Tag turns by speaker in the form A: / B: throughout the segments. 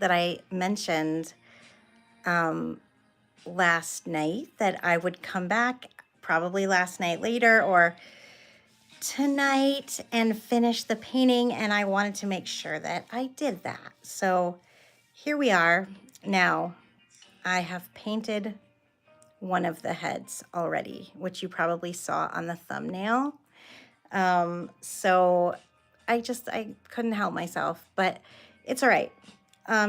A: that I mentioned last night that I would come back probably last night later or tonight and finish the painting, and I wanted to make sure that I did that. So here we are. Now I have painted one of the heads already, which you probably saw on the thumbnail. So I couldn't help myself, but it's all right.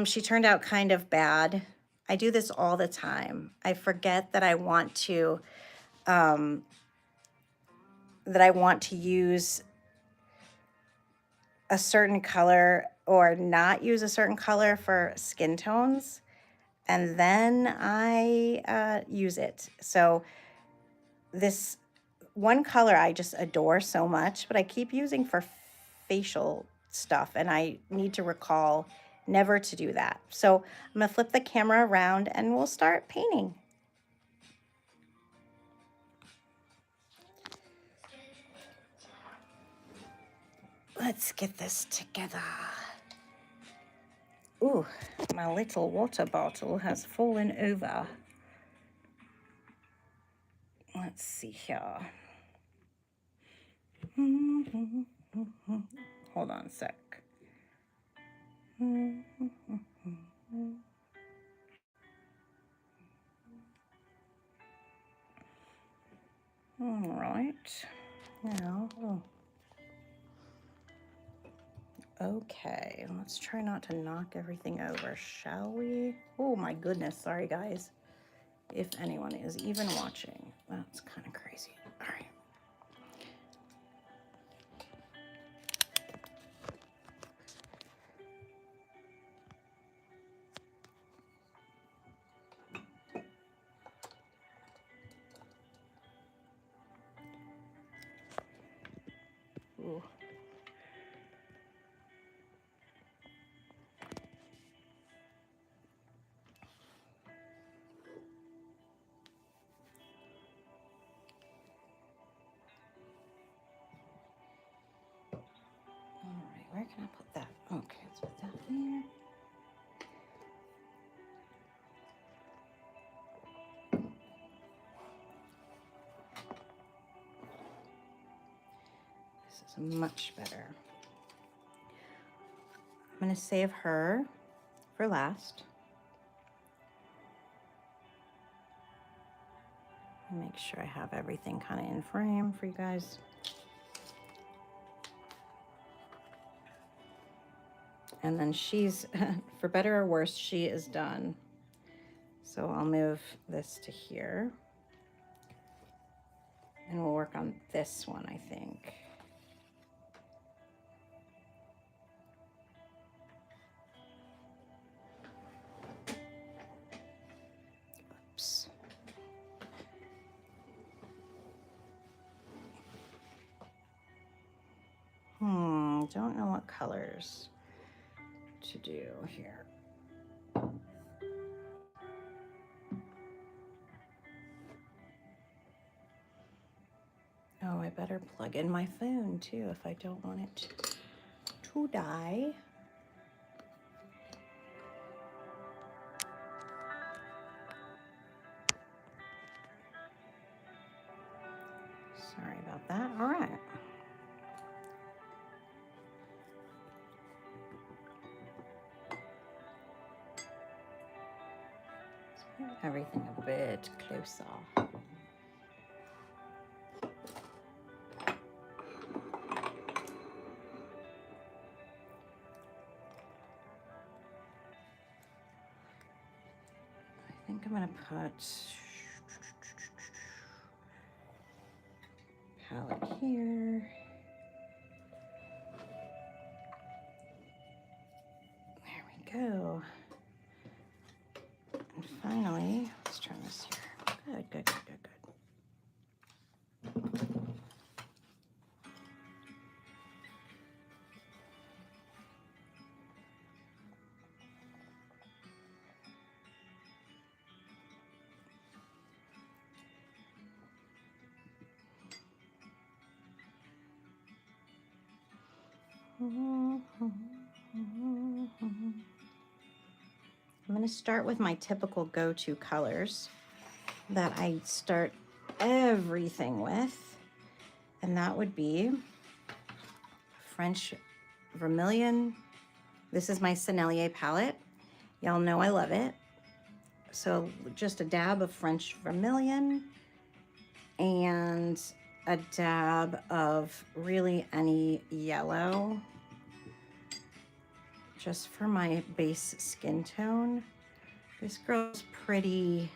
A: She turned out kind of bad. I do this all the time. I forget that I want to use a certain color or not use a certain color for skin tones, and then I use it. So this one color I just adore so much, but I keep using for facial stuff, and I need to recall never to do that. So I'm gonna flip the camera around and we'll start painting. Let's get this together. Ooh, my little water bottle has fallen over. Let's see here. Hold on a sec. All right. Now, okay, let's try not to knock everything over, shall we? Oh my goodness, sorry guys. If anyone is even watching, that's kind of crazy. All right. Ooh. All right, where can I put that? Okay, let's put that there. This is much better. I'm gonna save her for last. Make sure I have everything kind of in frame for you guys. And then she's, for better or worse, she is done. So I'll move this to here. And we'll work on this one, I think. Oops. Don't know what colors to do here. Oh, I better plug in my phone too if I don't want it to die. Sorry about that. All right. Everything a bit closer. I think I'm gonna put palette here. There we go. And finally, let's turn this here. Good, good, good, good, good. I'm going to start with my typical go-to colors that I start everything with, and that would be French Vermilion. This is my Sennelier palette. Y'all know I love it. So just a dab of French Vermilion and a dab of really any yellow, just for my base skin tone. This girl's pretty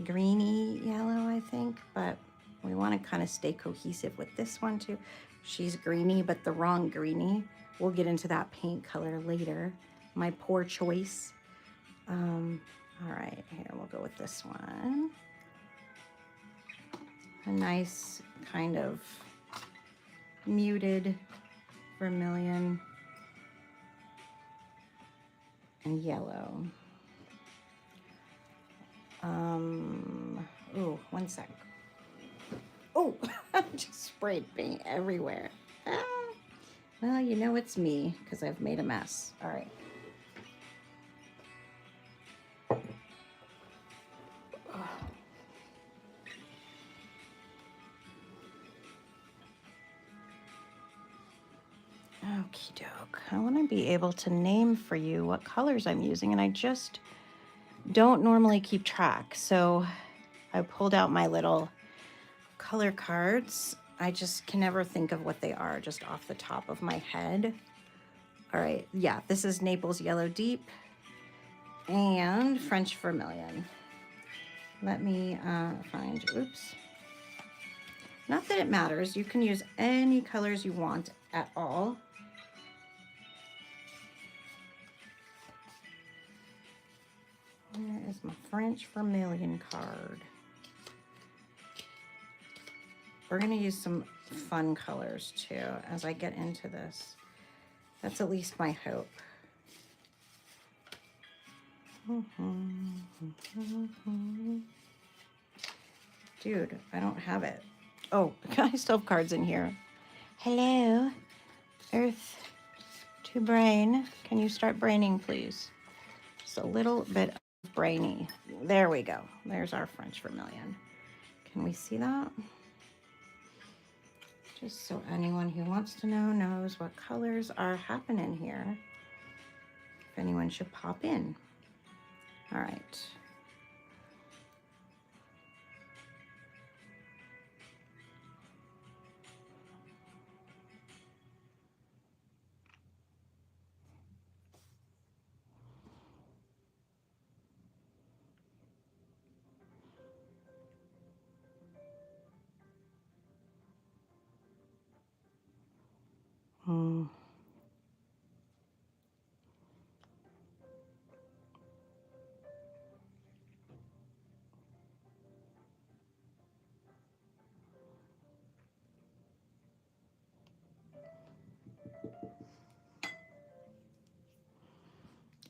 A: greeny yellow, I think, but we want to kind of stay cohesive with this one too. She's greeny, but the wrong greeny. We'll get into that paint color later. My poor choice. All right, here, we'll go with this one. A nice kind of muted vermilion and yellow. Ooh, one sec. Oh, I just sprayed paint everywhere. Ah. Well, you know it's me because I've made a mess. All right. Okie doke. I want to be able to name for you what colors I'm using, and I just don't normally keep track. So I pulled out my little color cards. I just can never think of what they are just off the top of my head. All right, yeah, this is Naples Yellow Deep and French Vermilion. Let me find, oops. Not that it matters. You can use any colors you want at all. There is my French Vermilion card. We're going to use some fun colors too as I get into this. That's at least my hope. Dude, I don't have it. Oh, I still have cards in here. Hello, Earth to Brain. Can you start braining, please? Just a little bit of brainy. There we go. There's our French Vermilion. Can we see that? Just so anyone who wants to know knows what colors are happening here. If anyone should pop in. All right.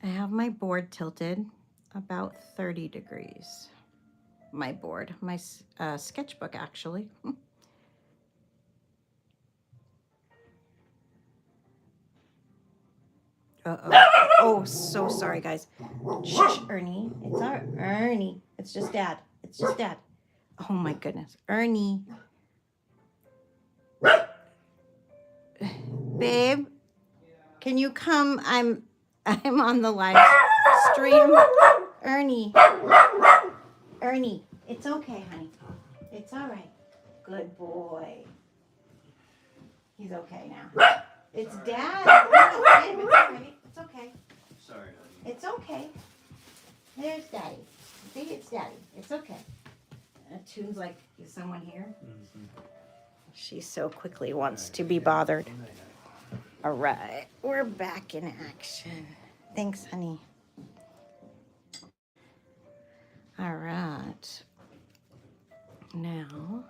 A: I have my board tilted about 30 degrees. My board, my sketchbook actually. Uh-oh. Oh, so sorry, guys. Shh, Ernie. It's our Ernie. It's just Dad. It's just Dad. Oh, my goodness. Ernie. Babe, can you come? I'm on the live stream. Ernie. Ernie. It's okay, honey. It's all right. Good boy. He's okay now. It's Dad. It's all right. It's okay.
B: Sorry, honey.
A: It's okay. There's Daddy. See, it's Daddy. It's okay. Tune's like, is someone here? Mm-hmm. She so quickly wants to be bothered. All right, we're back in action. Thanks, honey. All right. Now,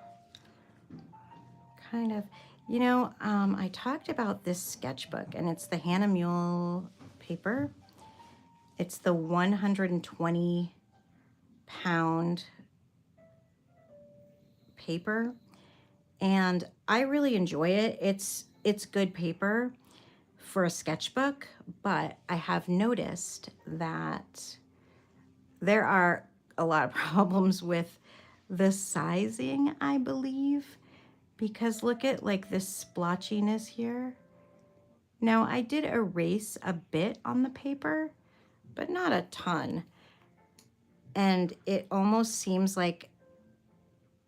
A: kind of, you know, I talked about this sketchbook, and it's the Hannah Mule paper. It's the 120 pound paper, and I really enjoy it. It's good paper for a sketchbook, but I have noticed that there are a lot of problems with the sizing, I believe, because look at like this splotchiness here. Now I did erase a bit on the paper, but not a ton. And it almost seems like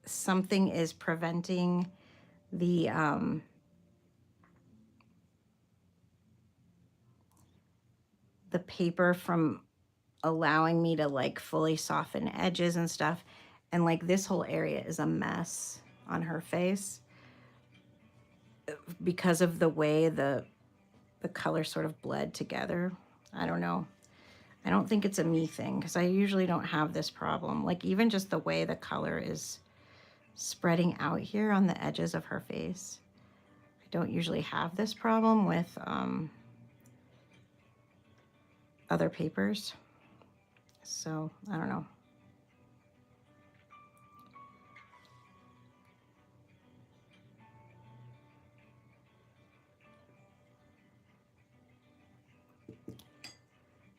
A: something is preventing the paper from allowing me to like fully soften edges and stuff. And like this whole area is a mess on her face because of the way the color sort of bled together. I don't know. I don't think it's a me thing because I usually don't have this problem. Like even just the way the color is spreading out here on the edges of her face. I don't usually have this problem with other papers. So I don't know.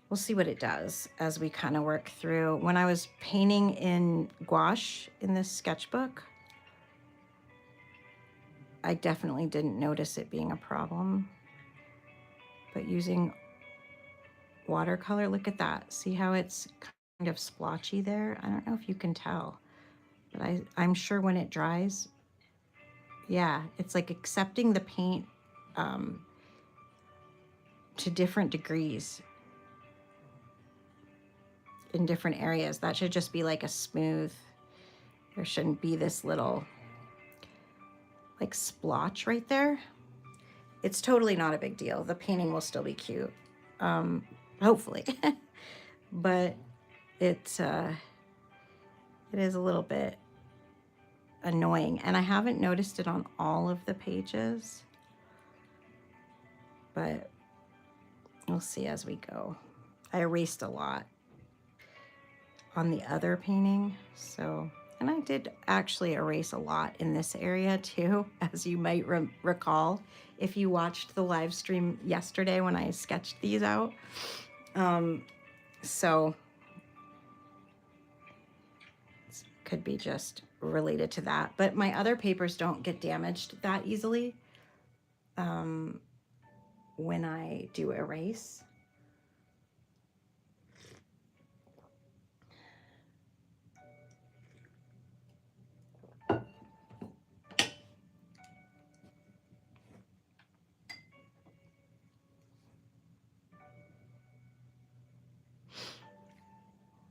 A: We'll see what it does as we kind of work through. When I was painting in gouache in this sketchbook, I definitely didn't notice it being a problem. But using watercolor, look at that. See how it's kind of splotchy there? I don't know if you can tell, but I'm sure when it dries, yeah, it's like accepting the paint to different degrees in different areas. That should just be like a smooth, there shouldn't be this little like splotch right there. It's totally not a big deal. The painting will still be cute, hopefully. But it is a little bit annoying, and I haven't noticed it on all of the pages, but we'll see as we go. I erased a lot on the other painting, so, and I did actually erase a lot in this area too, as you might recall if you watched the live stream yesterday when I sketched these out. So it could be just related to that, but my other papers don't get damaged that easily when I do erase.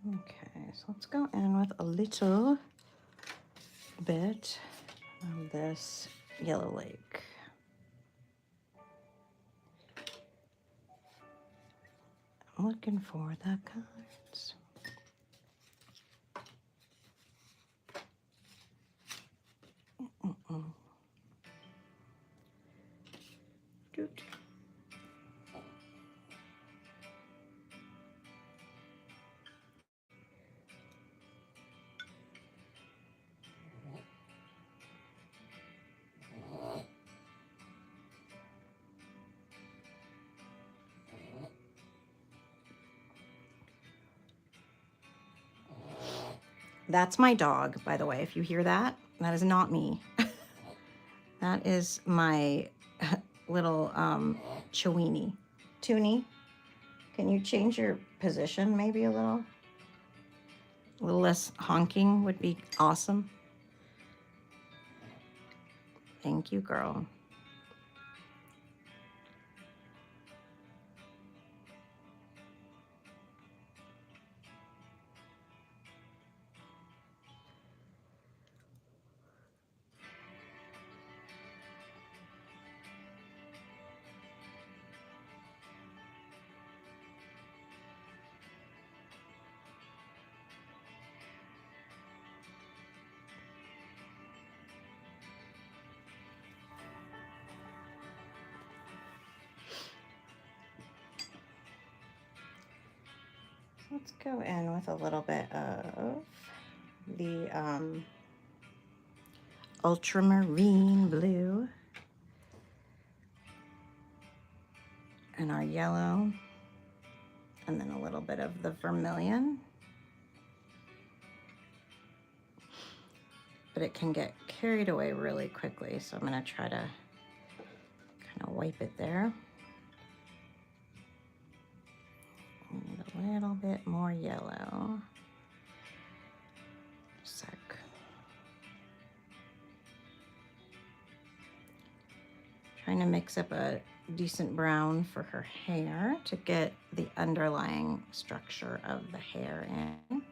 A: Okay, so let's go in with a little bit of this Yellow Lake. I'm looking for the cards. Doot. That's my dog, by the way. If you hear that, that is not me. That is my little Chewini. Toonie, can you change your position maybe a little? A little less honking would be awesome. Thank you, girl. Let's go in with a little bit of the ultramarine blue. and our yellow, and then a little bit of the vermilion. But it can get carried away really quickly, so I'm going to try to kind of wipe it there. Need a little bit more yellow. Sec. Trying to mix up a decent brown for her hair to get the underlying structure of the hair in.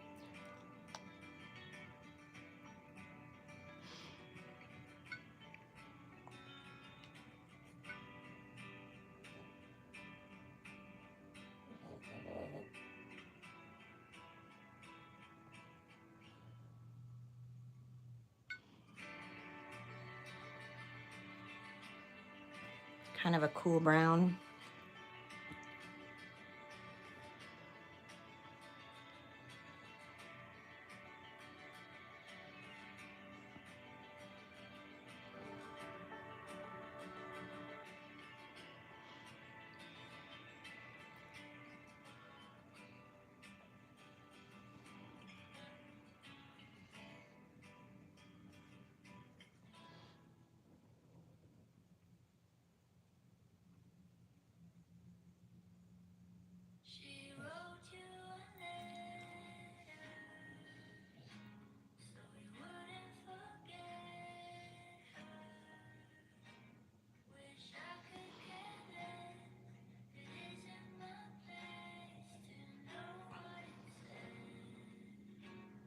A: Kind of a cool brown.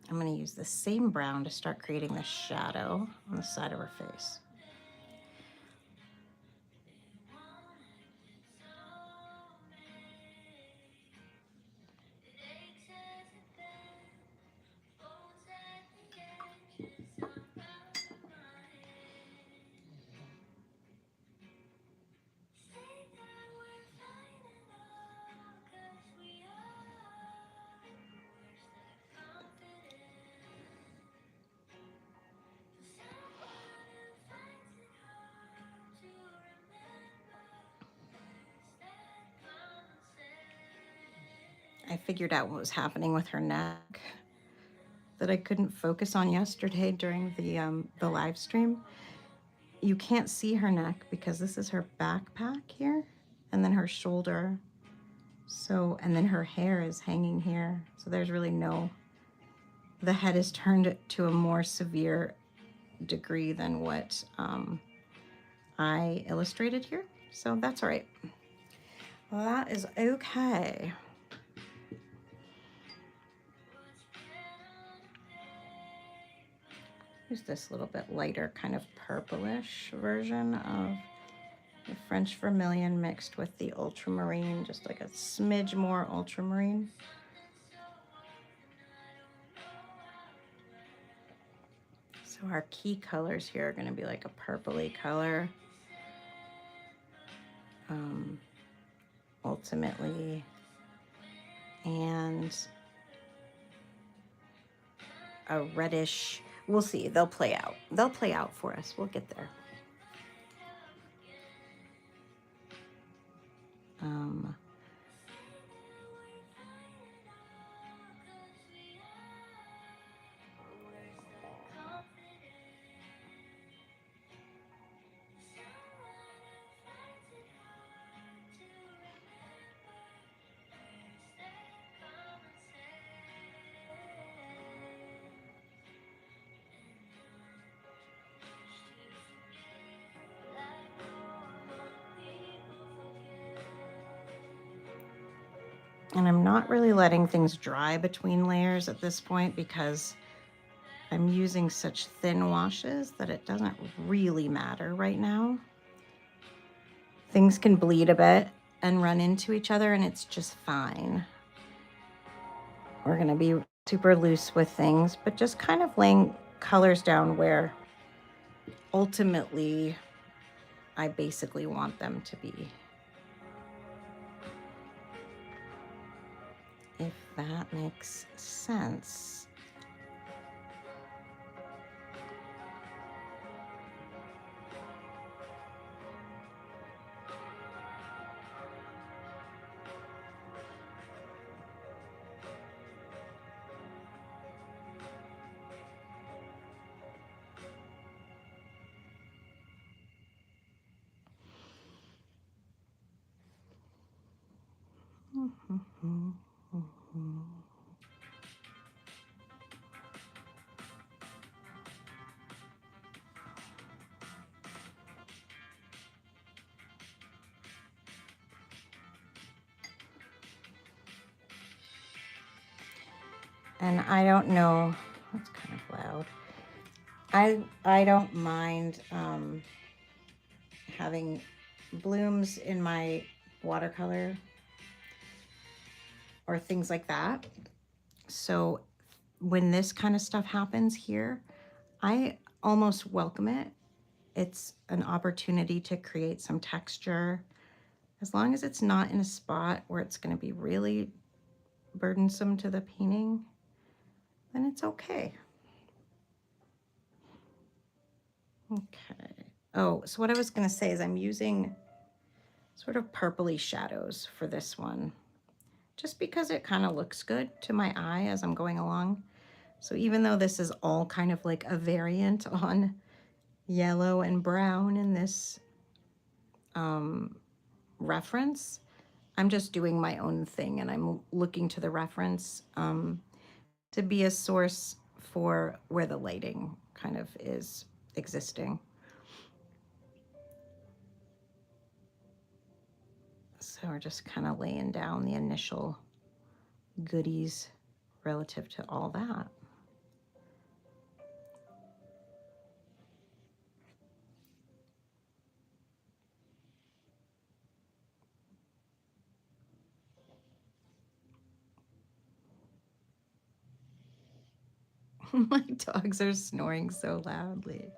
A: I'm going to use the same brown to start creating the shadow on the side of her face. I figured out what was happening with her neck that I couldn't focus on yesterday during the live stream. You can't see her neck because this is her backpack here, and then her shoulder. So, and then her hair is hanging here. So there's really the head is turned to a more severe degree than what I illustrated here. So that's all right. Well, that is okay. Use this little bit lighter kind of purplish version of the French vermilion mixed with the ultramarine, just like a smidge more ultramarine. So our key colors here are going to be like a purpley color. Ultimately, and a reddish. We'll see. They'll play out. They'll play out for us. We'll get there. And I'm not really letting things dry between layers at this point because I'm using such thin washes that it doesn't really matter right now. Things can bleed a bit and run into each other, and it's just fine. We're going to be super loose with things, but just kind of laying colors down where ultimately I basically want them to be. If that makes sense. And I don't know, that's kind of loud. I don't mind having blooms in my watercolor or things like that. So when this kind of stuff happens here, I almost welcome it. It's an opportunity to create some texture. As long as it's not in a spot where it's going to be really burdensome to the painting, then it's okay. Okay. Oh, so what I was going to say is I'm using sort of purpley shadows for this one, just because it kind of looks good to my eye as I'm going along. So even though this is all kind of like a variant on yellow and brown in this reference, I'm just doing my own thing, and I'm looking to the reference to be a source for where the lighting kind of is existing. So we're just kind of laying down the initial goodies relative to all that. My dogs are snoring so loudly.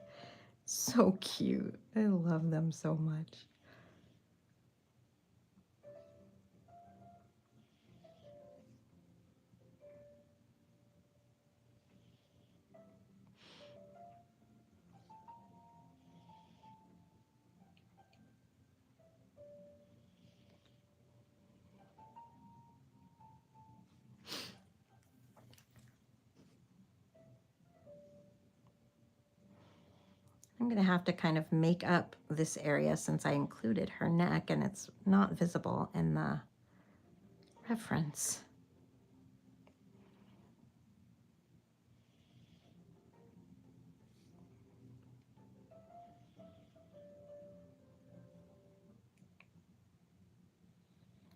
A: So cute. I love them so much. I'm going to have to kind of make up this area since I included her neck and it's not visible in the reference.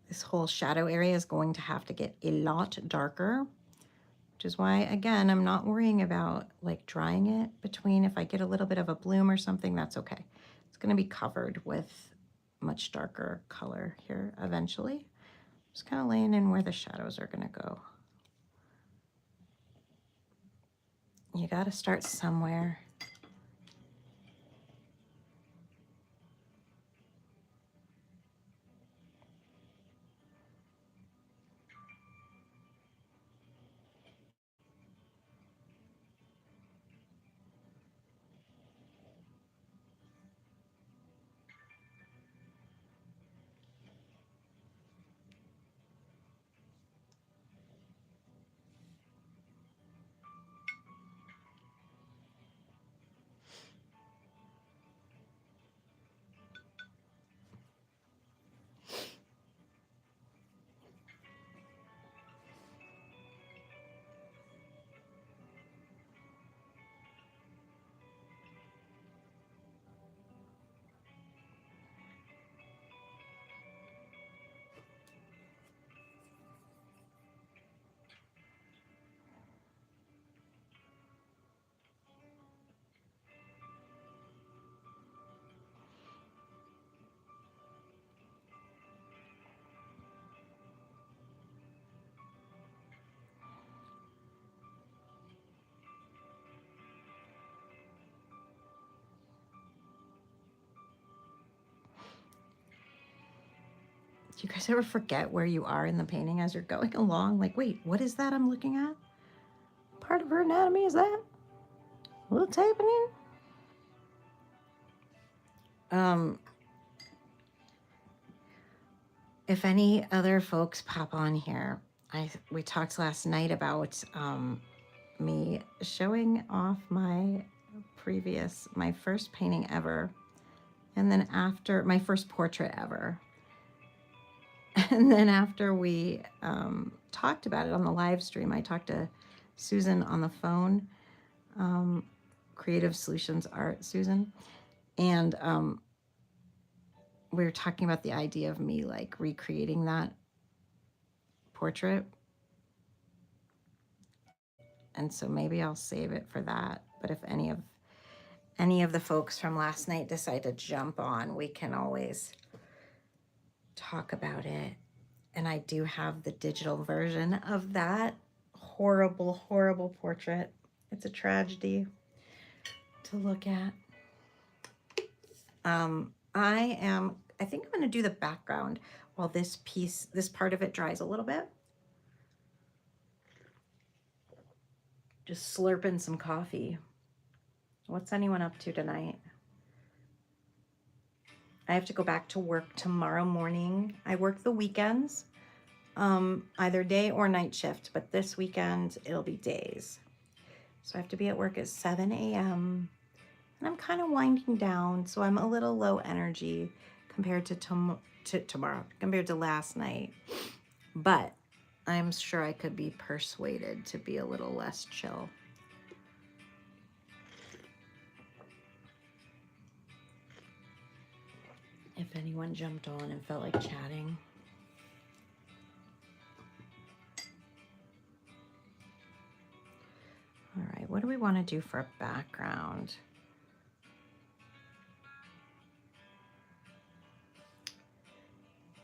A: This whole shadow area is going to have to get a lot darker, which is why, again, I'm not worrying about like drying it between. If I get a little bit of a bloom or something, that's okay. It's going to be covered with much darker color here eventually. Just kind of laying in where the shadows are going to go. You got to start somewhere. Do you guys ever forget where you are in the painting as you're going along? Like, wait, what is that I'm looking at? Part of her anatomy is that? What's happening? If any other folks pop on here, we talked last night about me showing off my first painting ever, and then after my first portrait ever. And then after we talked about it on the live stream, I talked to Susan on the phone, Creative Solutions Art, Susan. And we were talking about the idea of me like recreating that portrait. And so maybe I'll save it for that. But if any of the folks from last night decide to jump on, we can always talk about it. And I do have the digital version of that horrible, horrible portrait. It's a tragedy to look at. I think I'm going to do the background while this part of it dries a little bit. Just slurping some coffee. What's anyone up to tonight? I have to go back to work tomorrow morning. I work the weekends, either day or night shift, but this weekend it'll be days. So I have to be at work at 7 a.m. and I'm kind of winding down, so I'm a little low energy compared to tomorrow, compared to last night. But I'm sure I could be persuaded to be a little less chill. If anyone jumped on and felt like chatting. All right, what do we want to do for a background?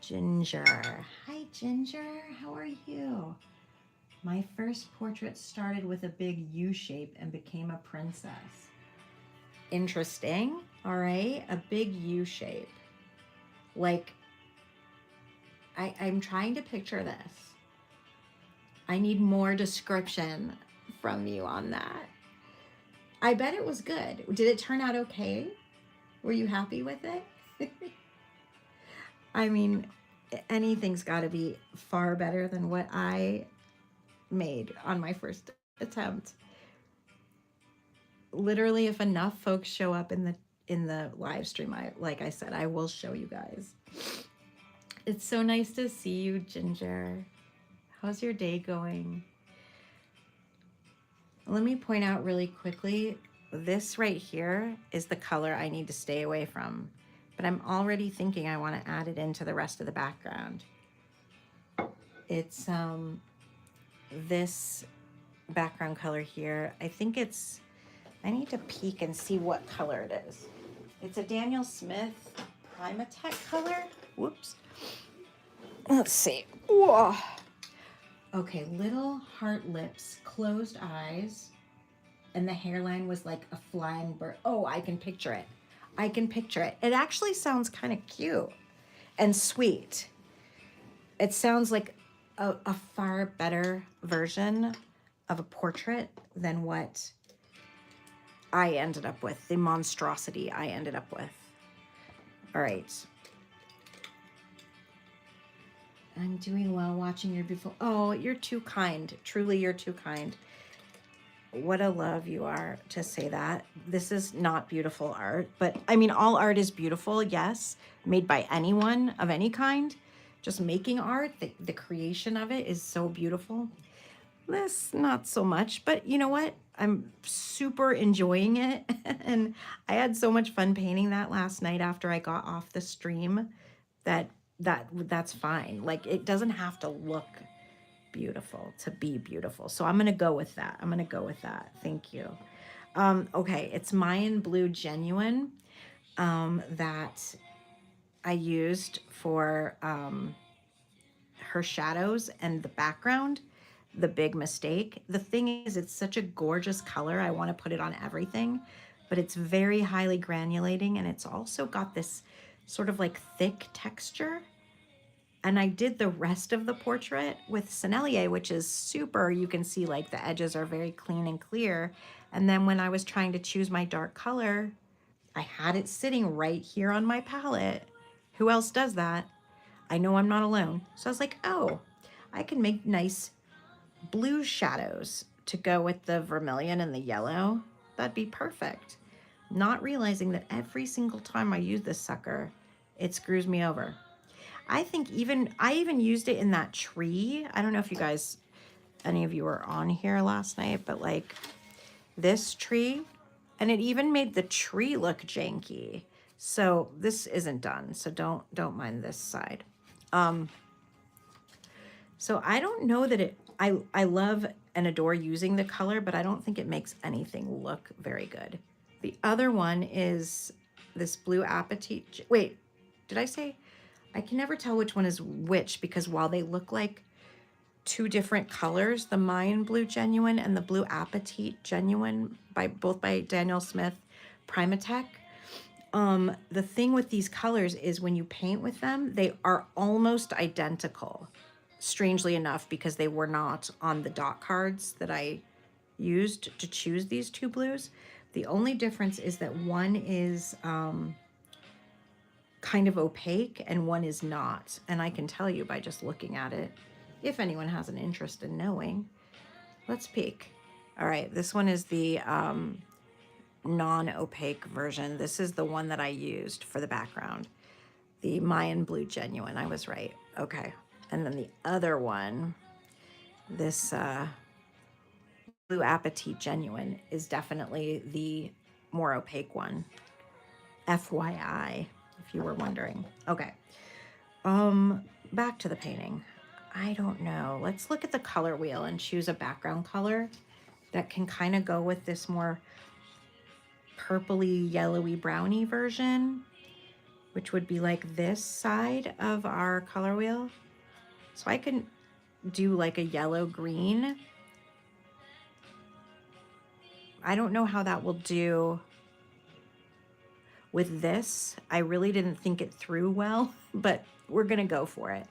A: Ginger. Hi, Ginger. How are you? My first portrait started with a big U shape and became a princess. Interesting. All right, a big U shape. Like, I'm trying to picture this. I need more description from you on that. I bet it was good. Did it turn out okay? Were you happy with it? I mean, anything's got to be far better than what I made on my first attempt. Literally, if enough folks show up in the live stream, like I said, I will show you guys. It's so nice to see you, Ginger. How's your day going? Let me point out really quickly, this right here is the color I need to stay away from, but I'm already thinking I want to add it into the rest of the background. It's this background color here. I think I need to peek and see what color it is. It's a Daniel Smith Primatech color. Whoops. Let's see. Whoa. Okay, little heart lips, closed eyes, and the hairline was like a flying bird. Oh, I can picture it. I can picture it. It actually sounds kind of cute and sweet. It sounds like a far better version of a portrait than what I ended up with, the monstrosity I ended up with. All right. I'm doing well watching your beautiful. Oh, you're too kind. Truly, you're too kind. What a love you are to say that. This is not beautiful art, but I mean, all art is beautiful, yes, made by anyone of any kind. Just making art, the creation of it is so beautiful. This, not so much, but you know what? I'm super enjoying it. And I had so much fun painting that last night after I got off the stream that's fine. Like, it doesn't have to look beautiful to be beautiful. So I'm going to go with that. Thank you. Okay. It's Mayan Blue Genuine, that I used for, her shadows and the background. The big mistake. The thing is, it's such a gorgeous color. I want to put it on everything, but it's very highly granulating, and it's also got this sort of like thick texture. And I did the rest of the portrait with Sennelier, which is super, you can see like the edges are very clean and clear. And then when I was trying to choose my dark color, I had it sitting right here on my palette. Who else does that? I know I'm not alone. So I was like, oh, I can make nice blue shadows to go with the vermilion and the yellow. That'd be perfect. Not realizing that every single time I use this sucker, it screws me over. I think I even used it in that tree. I don't know if you guys, any of you were on here last night, but like this tree, and it even made the tree look janky. So this isn't done. So don't mind this side. So I don't know that I love and adore using the color, but I don't think it makes anything look very good. The other one is this Blue Appetit. Wait, did I say? I can never tell which one is which because while they look like two different colors, the Mayan Blue Genuine and the Blue Appetit Genuine, both by Daniel Smith Primatech. The thing with these colors is when you paint with them, they are almost identical, strangely enough, because they were not on the dot cards that I used to choose these two blues. The only difference is that one is kind of opaque and one is not. And I can tell you by just looking at it, if anyone has an interest in knowing. Let's peek. All right, this one is the non-opaque version. This is the one that I used for the background. The Mayan Blue Genuine, I was right. Okay, and then the other one, this Blue Appetit Genuine is definitely the more opaque one. FYI, if you were wondering. Okay, back to the painting. I don't know. Let's look at the color wheel and choose a background color that can kind of go with this more purpley, yellowy, browny version, which would be like this side of our color wheel. So I can do like a yellow green. I don't know how that will do with this. I really didn't think it through well, but we're gonna go for it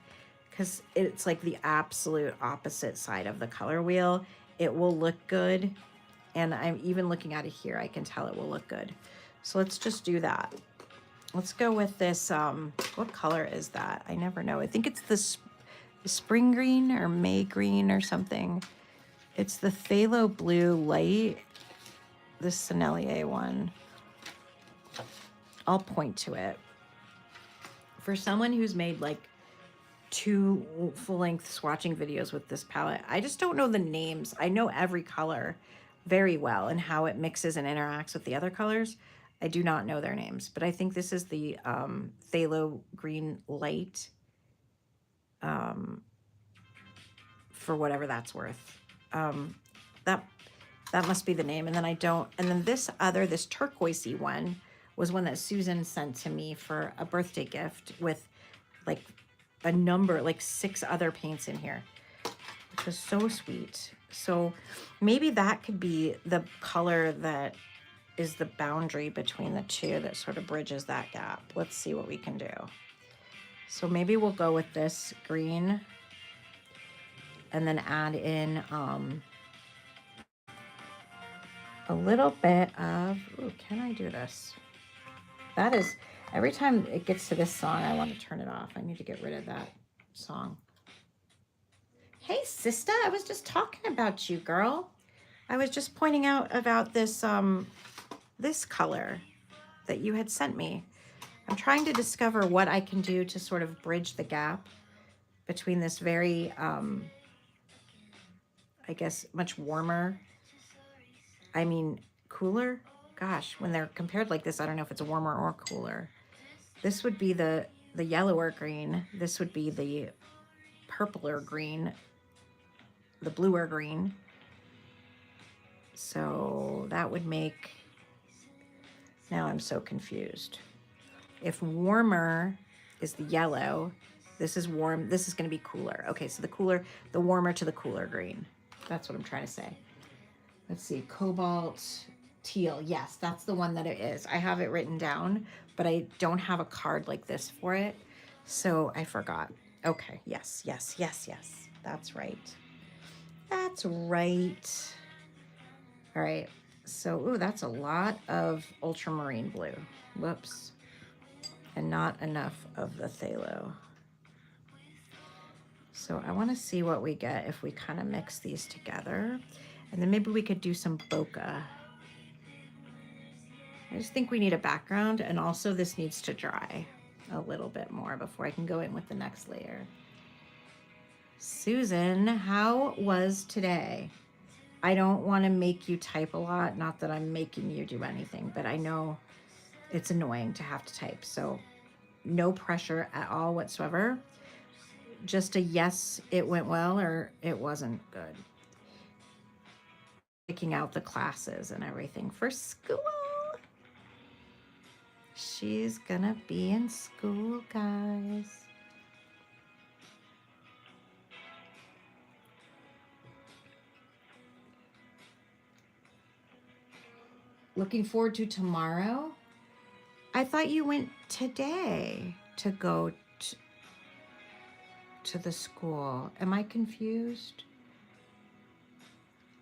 A: because it's like the absolute opposite side of the color wheel. It will look good. And I'm even looking at it here, I can tell it will look good. So let's just do that. Let's go with this, what color is that? I never know. I think it's the spring green or May green or something. It's the Phthalo Blue Light, the Sennelier one. I'll point to it. For someone who's made like 2 full-length swatching videos with this palette, I just don't know the names. I know every color very well and how it mixes and interacts with the other colors. I do not know their names, but I think this is the Phthalo Green Light, for whatever that's worth. That must be the name. And then and then this turquoisey one was one that Susan sent to me for a birthday gift with like a number, like 6 other paints in here, which was so sweet. So maybe that could be the color that is the boundary between the two that sort of bridges that gap. Let's see what we can do. So maybe we'll go with this green and then add in a little bit of, ooh, can I do this? That is, every time it gets to this song, I want to turn it off. I need to get rid of that song. Hey, sister, I was just talking about you, girl. I was just pointing out about this, this color that you had sent me. I'm trying to discover what I can do to sort of bridge the gap between this very, I guess, much warmer, I mean, cooler. Gosh, when they're compared like this, I don't know if it's warmer or cooler. This would be the yellower green. This would be the purpler green, the bluer green. So that would make, now I'm so confused. If warmer is the yellow, this is warm, this is going to be cooler. Okay, so the warmer to the cooler green. That's what I'm trying to say. Let's see, cobalt teal. Yes, that's the one that it is. I have it written down, but I don't have a card like this for it. So I forgot. Okay, yes. That's right. That's right. All right, so, ooh, that's a lot of ultramarine blue. Whoops. And not enough of the phthalo. So I want to see what we get if we kind of mix these together. And then maybe we could do some bokeh. I just think we need a background, and also this needs to dry. a little bit more before I can go in with the next layer. Susan, how was today? I don't want to make you type a lot. Not that I'm making you do anything, but I know it's annoying to have to type. So no pressure at all whatsoever. Just a yes, it went well, or it wasn't good. Picking out the classes and everything for school. She's gonna be in school, guys. Looking forward to tomorrow. I thought you went today to go to the school. Am I confused?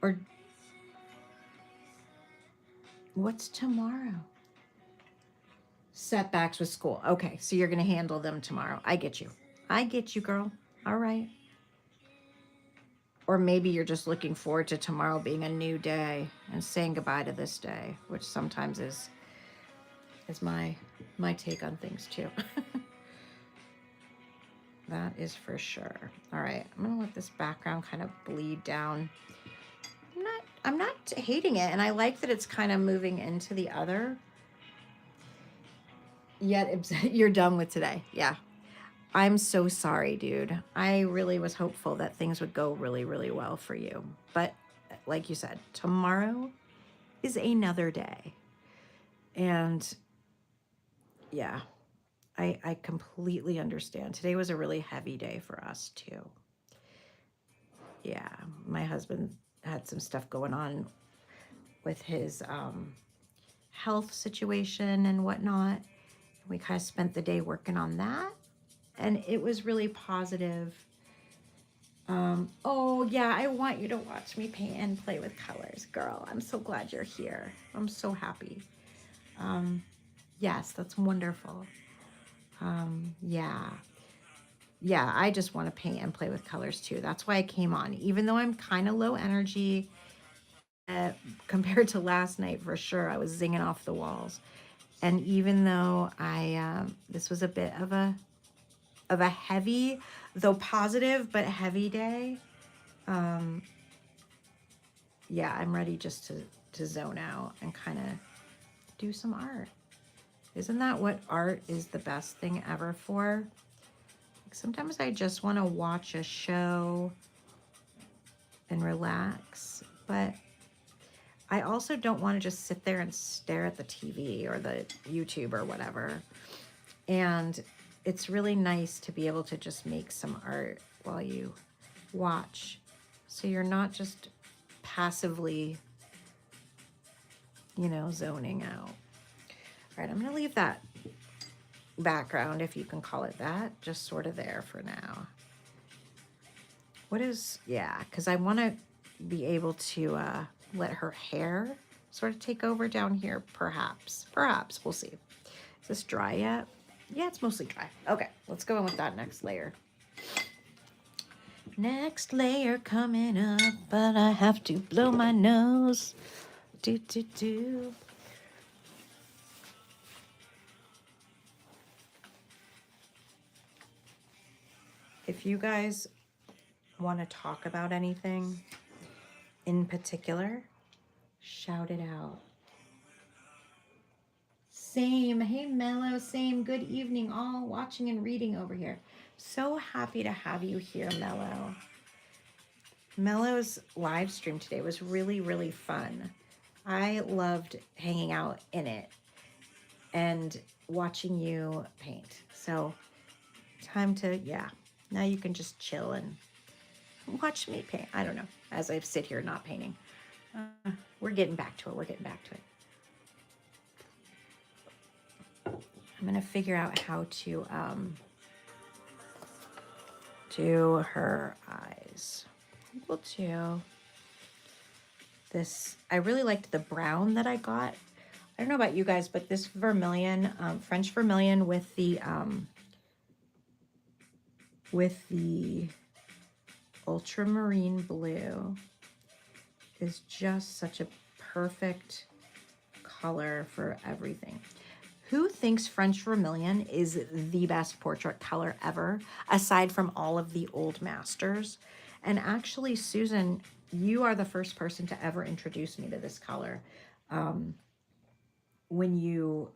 A: Or what's tomorrow? Setbacks with school. Okay, so you're going to handle them tomorrow. I get you. I get you, girl. All right. Or maybe you're just looking forward to tomorrow being a new day and saying goodbye to this day, which sometimes is my take on things too. That is for sure. All right, I'm gonna let this background kind of bleed down. I'm not hating it, and I like that it's kind of moving into the other. Yet you're done with today. Yeah. I'm so sorry, dude. I really was hopeful that things would go really, really well for you. But like you said, tomorrow is another day. And yeah, I completely understand. Today was a really heavy day for us too. Yeah, my husband had some stuff going on with his health situation and whatnot. We kind of spent the day working on that, and it was really positive. Oh yeah, I want you to watch me paint and play with colors, girl. I'm so glad you're here. I'm so happy. Yes, that's wonderful. Yeah. Yeah, I just want to paint and play with colors too. That's why I came on. Even though I'm kind of low energy compared to last night, for sure, I was zinging off the walls. And even though this was a bit of a heavy, though positive, but heavy day, yeah, I'm ready just to zone out and kind of do some art. Isn't that what art is the best thing ever for? Like sometimes I just want to watch a show and relax, but I also don't want to just sit there and stare at the TV or the YouTube or whatever. And it's really nice to be able to just make some art while you watch. So you're not just passively, zoning out. All right, I'm going to leave that background, if you can call it that, just sort of there for now. Yeah, because I want to be able to let her hair sort of take over down here, perhaps. Perhaps, we'll see. Is this dry yet? Yeah, it's mostly dry. Okay, let's go in with that next layer. Next layer coming up, but I have to blow my nose. Do. If you guys want to talk about anything in particular, shout it out. Same. Hey, Mello. Same. Good evening, all watching and reading over here. So happy to have you here, Mello. Mello's live stream today was really, really fun. I loved hanging out in it and watching you paint. So time to, now you can just chill and watch me paint. I don't know, as I sit here not painting. We're getting back to it. I'm going to figure out how to do her eyes. Equal to this. I really liked the brown that I got. I don't know about you guys, but this vermilion, French vermilion with the ultramarine blue is just such a perfect color for everything. who thinks French Vermilion is the best portrait color ever, aside from all of the old masters? And actually, Susan, you are the first person to ever introduce me to this color. When you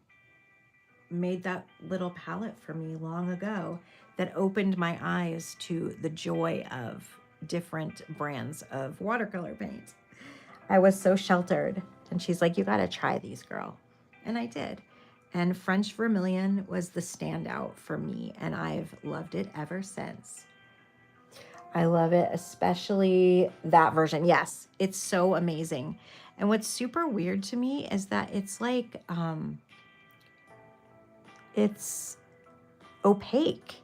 A: made that little palette for me long ago, that opened my eyes to the joy of different brands of watercolor paint. I was so sheltered. And she's like, you got to try these, girl. And I did. And French Vermilion was the standout for me. And I've loved it ever since. I love it, especially that version. Yes, it's so amazing. And what's super weird to me is that it's like, it's opaque,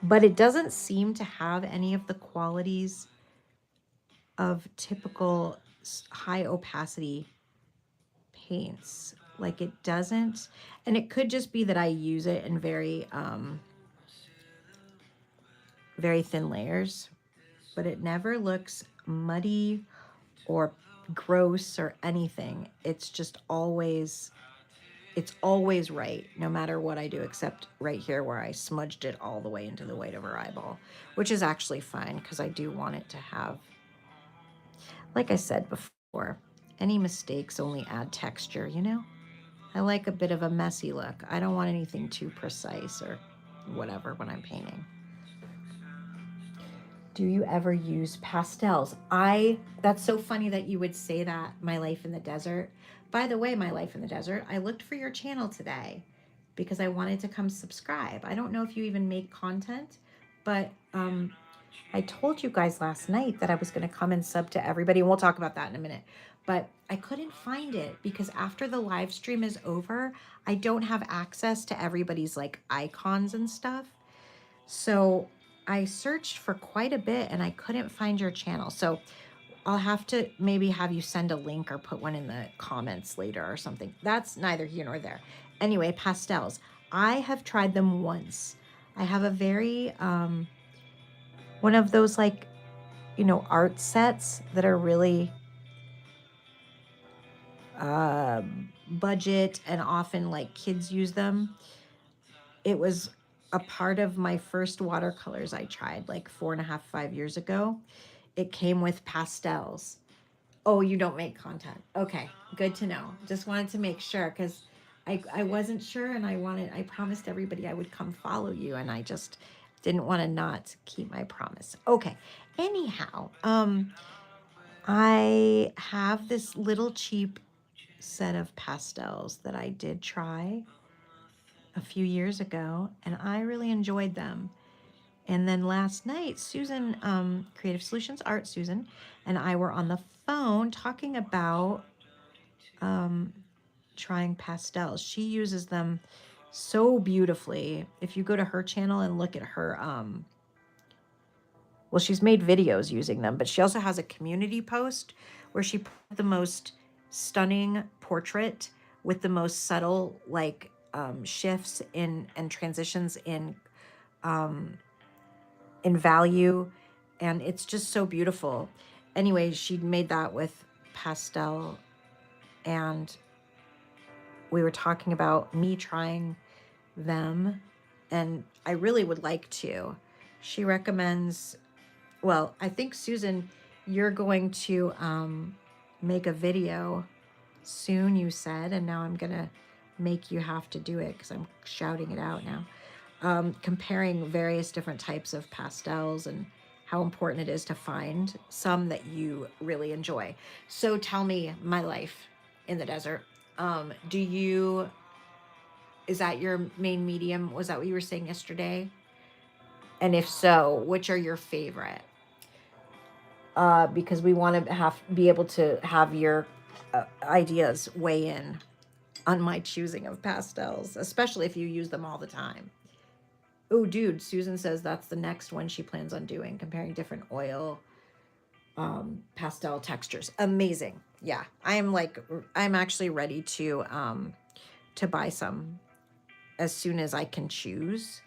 A: but it doesn't seem to have any of the qualities of typical high opacity paints. Like it doesn't, and it could just be that I use it in very thin layers, but it never looks muddy or gross or anything. It's just always, it's always right, no matter what I do, except right here where I smudged it all the way into the white of her eyeball, which is actually fine because I do want it to have, like I said before, any mistakes only add texture, you know? I like a bit of a messy look. I don't want anything too precise or whatever when I'm painting. Do you ever use pastels? That's so funny that you would say that, My Life in the Desert. By the way, My Life in the Desert, I looked for your channel today because I wanted to come subscribe. I don't know if you even make content, but I told you guys last night that I was going to come and sub to everybody, and we'll talk about that in a minute. But I couldn't find it because after the live stream is over, I don't have access to everybody's like icons and stuff. So I searched for quite a bit and I couldn't find your channel. So I'll have to maybe have you send a link or put one in the comments later or something. That's neither here nor there. Anyway, pastels. I have tried them once. I have a very, one of those like, you know, art sets that are really budget and often like kids use them. It was a part of my first watercolors I tried like 4.5, 5 years ago. It came with pastels. Oh, you don't make content. Okay, good to know. Just wanted to make sure because I wasn't sure and I promised everybody I would come follow you and I just didn't want to not keep my promise. Okay, anyhow, I have this little cheap set of pastels that I did try a few years ago and I really enjoyed them. And then last night, Susan, Creative Solutions Art, Susan, and I were on the phone talking about trying pastels. She uses them so beautifully. If you go to her channel and look at her, well, she's made videos using them, but she also has a community post where she put the most stunning portrait with the most subtle, like, shifts in and transitions in value, and it's just so beautiful. Anyway, she made that with pastel, and we were talking about me trying them, and I really would like to. She recommends, well, I think Susan, you're going to make a video soon, you said, and now I'm gonna make you have to do it because I'm shouting it out now. Comparing various different types of pastels and how important it is to find some that you really enjoy. So tell me, My Life in the Desert, is that your main medium? Was that what you were saying yesterday? And if so, which are your favorite? Because we want to be able to have your ideas weigh in on my choosing of pastels, especially if you use them all the time. Oh, dude, Susan says that's the next one she plans on doing, comparing different oil pastel textures. Amazing. Yeah, I'm actually ready to buy some as soon as I can choose,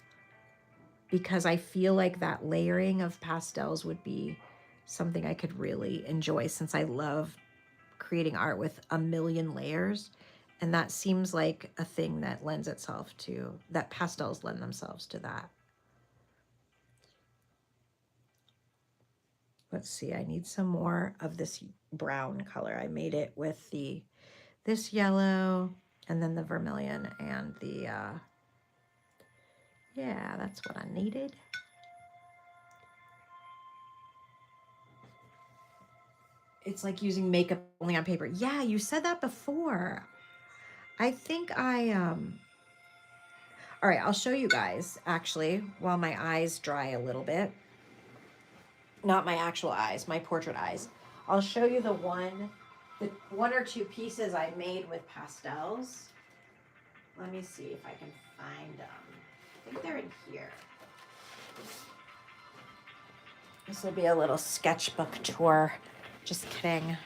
A: because I feel like that layering of pastels would be something I could really enjoy, since I love creating art with a million layers. And that seems like a thing that lends itself to, that pastels lend themselves to that. Let's see, I need some more of this brown color. I made it with this yellow and then the vermilion and the, yeah, that's what I needed. It's like using makeup only on paper. Yeah, you said that before. I think all right, I'll show you guys actually while my eyes dry a little bit. Not my actual eyes, my portrait eyes. I'll show you the one or two pieces I made with pastels. Let me see if I can find them. I think they're in here. This will be a little sketchbook tour. Just kidding.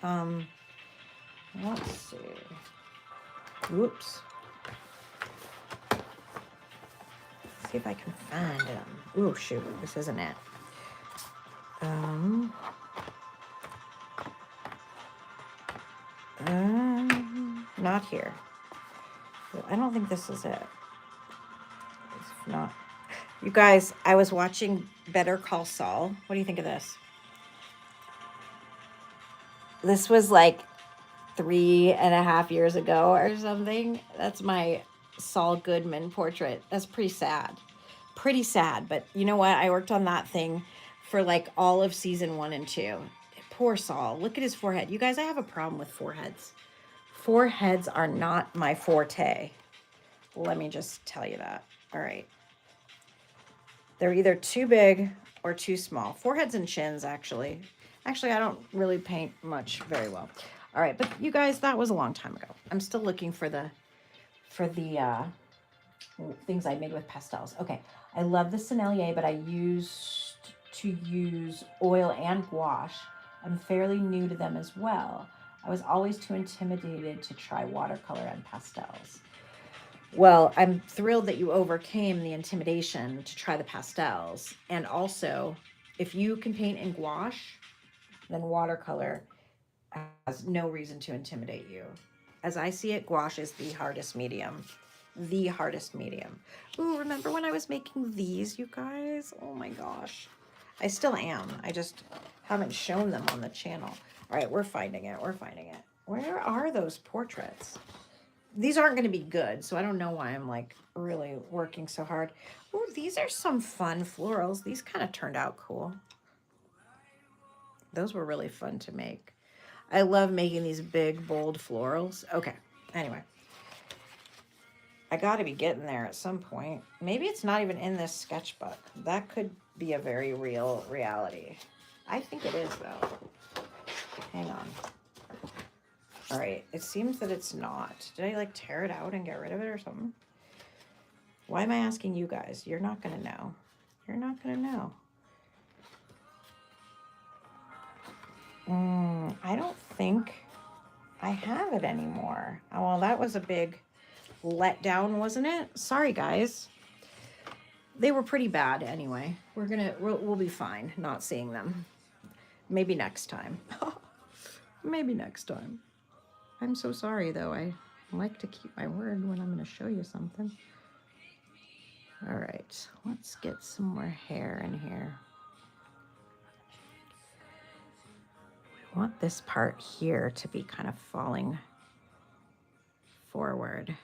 A: Let's see. Whoops. See if I can find them. Ooh, shoot, this isn't it. Not here. I don't think this is it. If not, you guys, I was watching Better Call Saul. What do you think of this? This was like 3.5 years ago or something. That's my Saul Goodman portrait. That's pretty sad. Pretty sad, but you know what? I worked on that thing for like all of season 1 and 2. Poor Saul. Look at his forehead. You guys, I have a problem with foreheads. Foreheads are not my forte. Let me just tell you that. All right. They're either too big or too small. Foreheads and chins, actually. Actually, I don't really paint much very well. All right, but you guys, that was a long time ago. I'm still looking for the things I made with pastels. Okay, I love the Sennelier, but I used to use oil and gouache. I'm fairly new to them as well. I was always too intimidated to try watercolor and pastels. Well, I'm thrilled that you overcame the intimidation to try the pastels. And also, if you can paint in gouache, then watercolor has no reason to intimidate you. As I see it, gouache is the hardest medium. The hardest medium. Ooh, remember when I was making these, you guys? Oh my gosh. I still am. I just haven't shown them on the channel. All right, we're finding it. We're finding it. Where are those portraits? These aren't going to be good, so I don't know why I'm like really working so hard. Ooh, these are some fun florals. These kind of turned out cool. Those were really fun to make. I love making these big, bold florals. Okay, anyway. I got to be getting there at some point. Maybe it's not even in this sketchbook. That could be a very real reality. I think it is, though. Hang on. All right, it seems that it's not. Did I like tear it out and get rid of it or something? Why am I asking you guys? You're not going to know. You're not going to know. I don't think I have it anymore. Oh, well, that was a big letdown, wasn't it? Sorry, guys. They were pretty bad anyway. We'll be fine not seeing them. Maybe next time. Maybe next time. I'm so sorry, though. I like to keep my word when I'm going to show you something. All right, let's get some more hair in here. We want this part here to be kind of falling forward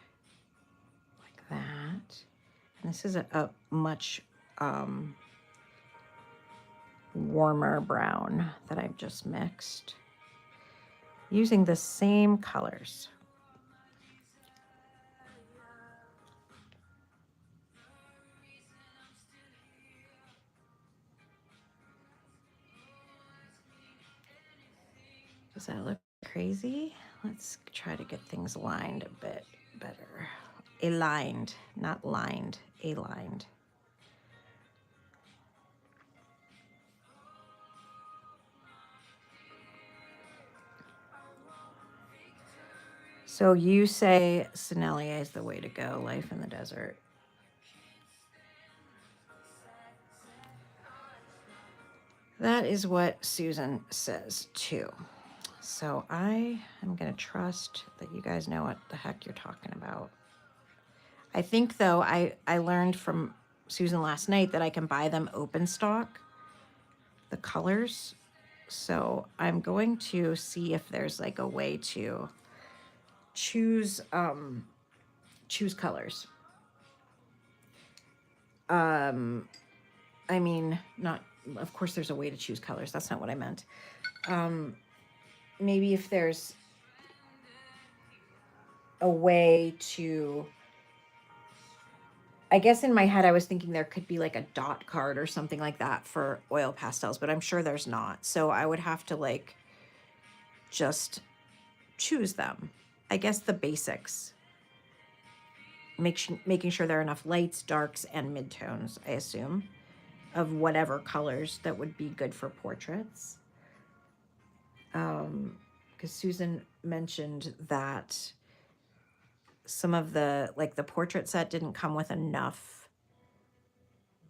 A: like that. And this is a much warmer brown that I've just mixed using the same colors. Does that look crazy? Let's try to get things lined a bit better. Aligned, not lined, aligned. So you say Sennelier is the way to go, Life in the Desert. That is what Susan says too. So I am going to trust that you guys know what the heck you're talking about. I think, though, I learned from Susan last night that I can buy them open stock, the colors. So I'm going to see if there's like a way to choose colors. I mean, not, of course there's a way to choose colors. That's not what I meant. Maybe if there's a way to, I guess in my head, I was thinking there could be like a dot card or something like that for oil pastels, but I'm sure there's not. So I would have to like just choose them. I guess the basics. Making sure there are enough lights, darks, and midtones, I assume, of whatever colors that would be good for portraits. Because Susan mentioned that some of the, like the portrait set didn't come with enough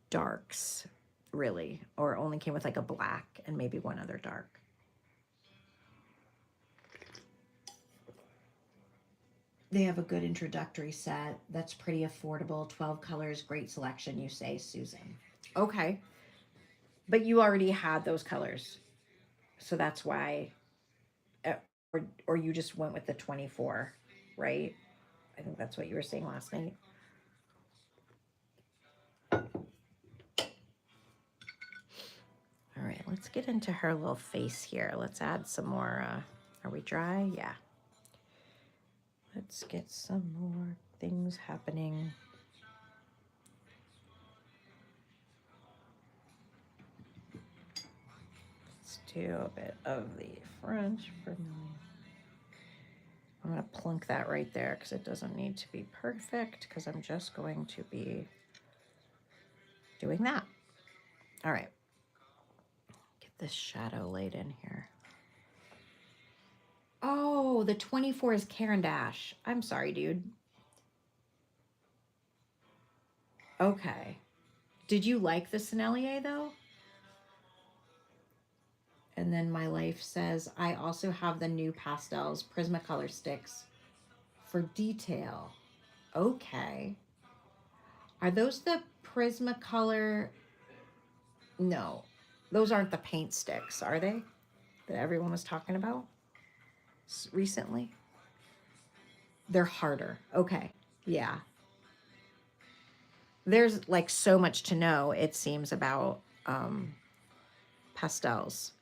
A: darks, really, or only came with like a black and maybe one other dark. They have a good introductory set that's pretty affordable, 12 colors, great selection, you say, Susan. Okay. But you already had those colors. So that's why, or you just went with the 24, right? I think that's what you were saying last night. All right, let's get into her little face here. Let's add some more, are we dry? Yeah. Let's get some more things happening. Let's do a bit of the French vermilion. I'm going to plunk that right there because it doesn't need to be perfect because I'm just going to be doing that. All right. Get this shadow laid in here. Oh, the 24 is Caran d'Ache. I'm sorry, dude. Okay. Did you like the Sennelier, though? And then My Life says, I also have the new pastels, Prismacolor sticks for detail. Okay. Are those the Prismacolor? No, those aren't the paint sticks, are they? That everyone was talking about recently? They're harder. Okay. Yeah. There's like so much to know, it seems, about pastels.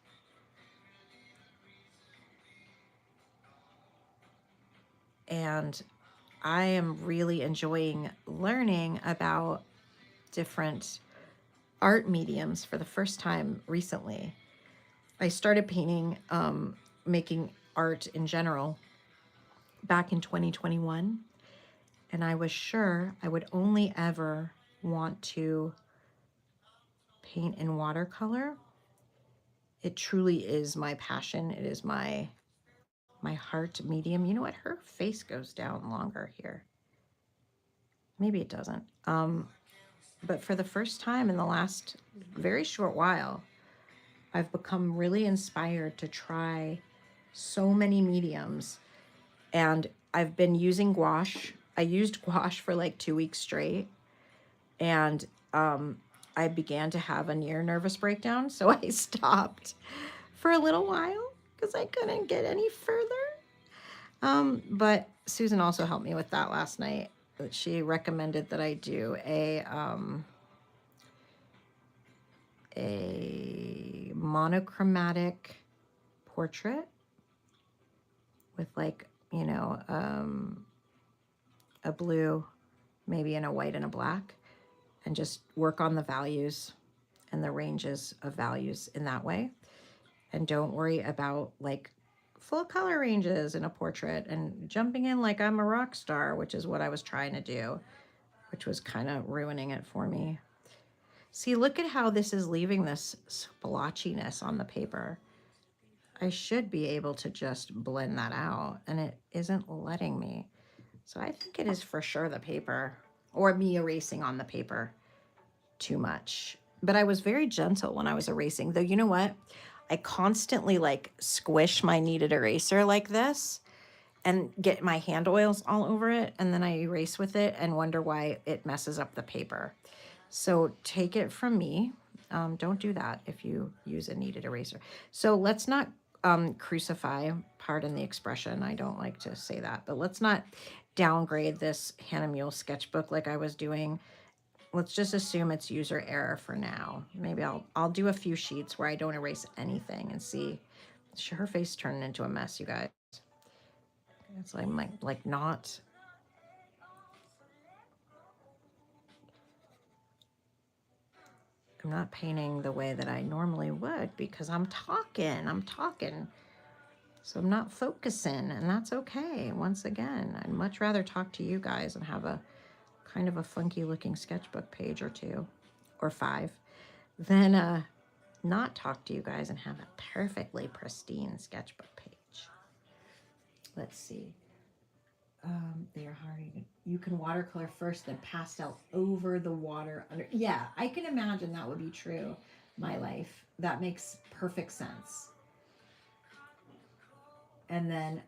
A: And I am really enjoying learning about different art mediums for the first time recently. I started painting, making art in general back in 2021. And I was sure I would only ever want to paint in watercolor. It truly is my passion. It is my heart medium. You know what? Her face goes down longer here. Maybe it doesn't. But for the first time in the last very short while, I've become really inspired to try so many mediums. And I've been using gouache. I used gouache for like 2 weeks straight. And I began to have a near nervous breakdown. So I stopped for a little while because I couldn't get any further. But Susan also helped me with that last night. She recommended that I do a monochromatic portrait with, like, you know, a blue, maybe in a white and a black, and just work on the values and the ranges of values in that way. And don't worry about like full color ranges in a portrait and jumping in like I'm a rock star, which is what I was trying to do, which was kind of ruining it for me. See, look at how this is leaving this splotchiness on the paper. I should be able to just blend that out, and it isn't letting me. So I think it is for sure the paper, or me erasing on the paper too much. But I was very gentle when I was erasing, though. You know what? I constantly like squish my kneaded eraser like this and get my hand oils all over it, and then I erase with it and wonder why it messes up the paper. So take it from me. Don't do that if you use a kneaded eraser. So let's not crucify, pardon the expression, I don't like to say that, but let's not downgrade this Hannah Mule sketchbook like I was doing. Let's just assume it's user error for now. Maybe I'll do a few sheets where I don't erase anything and see. Her face turned into a mess, you guys. It's like not. I'm not painting the way that I normally would because I'm talking. So I'm not focusing, and that's okay. Once again, I'd much rather talk to you guys and have a kind of a funky looking sketchbook page or 2 or 5 than not talk to you guys and have a perfectly pristine sketchbook page. Let's see. They are hard. You can watercolor first, then pastel over the water under. Yeah, I can imagine that would be true. My life. That makes perfect sense. And then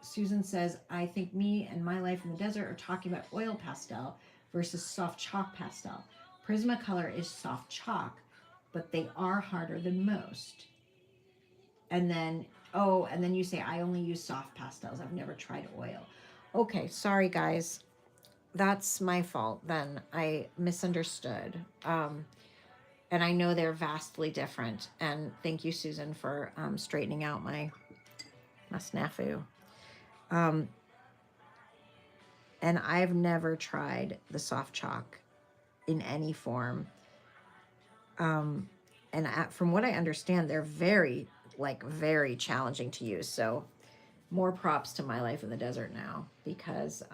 A: Susan says, I think me and My Life in the Desert are talking about oil pastel versus soft chalk pastel. Prismacolor is soft chalk, but they are harder than most. And then, oh, and then you say, I only use soft pastels. I've never tried oil. Okay, sorry guys. That's my fault then. I misunderstood. And I know they're vastly different. And thank you, Susan, for straightening out my snafu. And I've never tried the soft chalk in any form. And from what I understand, they're very challenging to use. So more props to My Life in the Desert now, because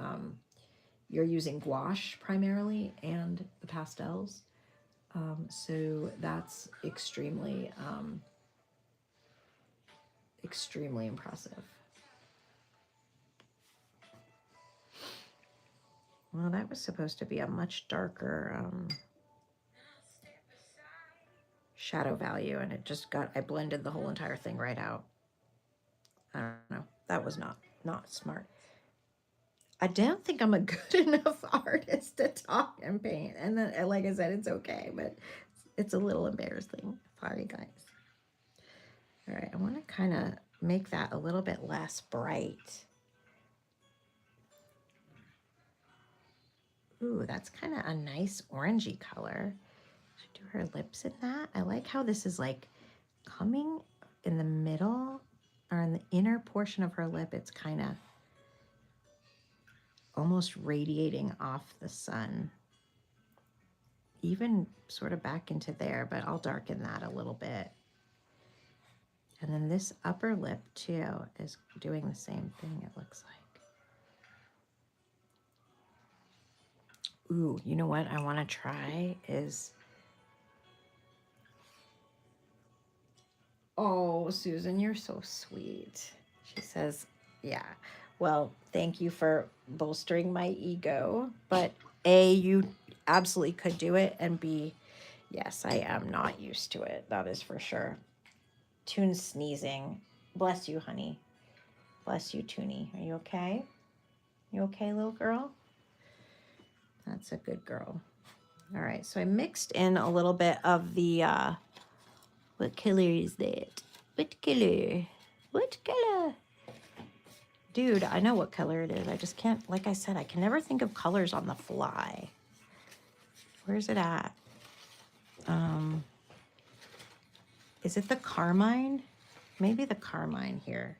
A: you're using gouache primarily and the pastels. So that's extremely impressive. Well, that was supposed to be a much darker shadow value, and it just I blended the whole entire thing right out. I don't know. That was not smart. I don't think I'm a good enough artist to talk and paint. And then, like I said, it's okay, but it's a little embarrassing. Sorry, guys. All right, I want to kind of make that a little bit less bright. Ooh, that's kind of a nice orangey color. Should do her lips in that. I like how this is like coming in the middle or in the inner portion of her lip. It's kind of almost radiating off the sun. Even sort of back into there, but I'll darken that a little bit. And then this upper lip too is doing the same thing, it looks like. Ooh, you know what I want to try is, oh, Susan, you're so sweet. She says, yeah, well, thank you for bolstering my ego, but A, you absolutely could do it, and B, yes, I am not used to it. That is for sure. Toon's sneezing. Bless you, honey. Bless you, Toonie. Are you okay? You okay, little girl? That's a good girl. All right, so I mixed in a little bit of the, what color is that? What color? What color? Dude, I know what color it is. I just can't, like I said, I can never think of colors on the fly. Where's it at? Is it the carmine? Maybe the carmine here.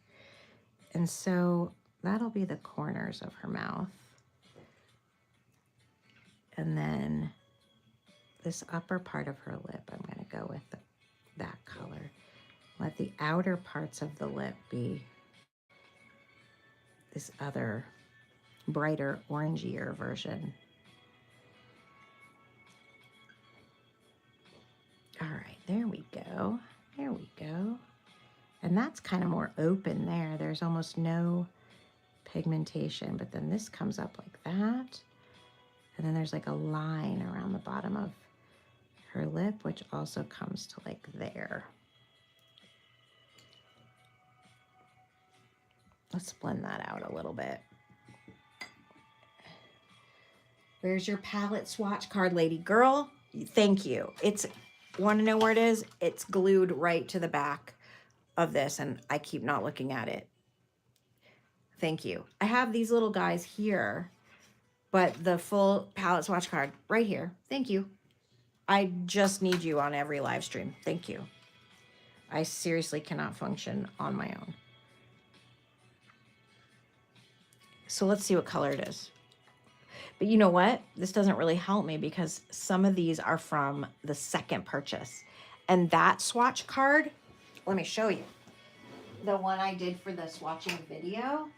A: And so that'll be the corners of her mouth. And then this upper part of her lip, I'm going to go with that color. Let the outer parts of the lip be this other brighter, orangier version. All right, there we go. There we go. And that's kind of more open there. There's almost no pigmentation, but then this comes up like that. And then there's like a line around the bottom of her lip, which also comes to like there. Let's blend that out a little bit. Where's your palette swatch card, lady girl? Thank you. It's, want to know where it is? It's glued right to the back of this, and I keep not looking at it. Thank you. I have these little guys here, but the full palette swatch card right here. Thank you. I just need you on every live stream. Thank you. I seriously cannot function on my own. So let's see what color it is. But you know what? This doesn't really help me because some of these are from the second purchase. And that swatch card, let me show you. The one I did for the swatching video,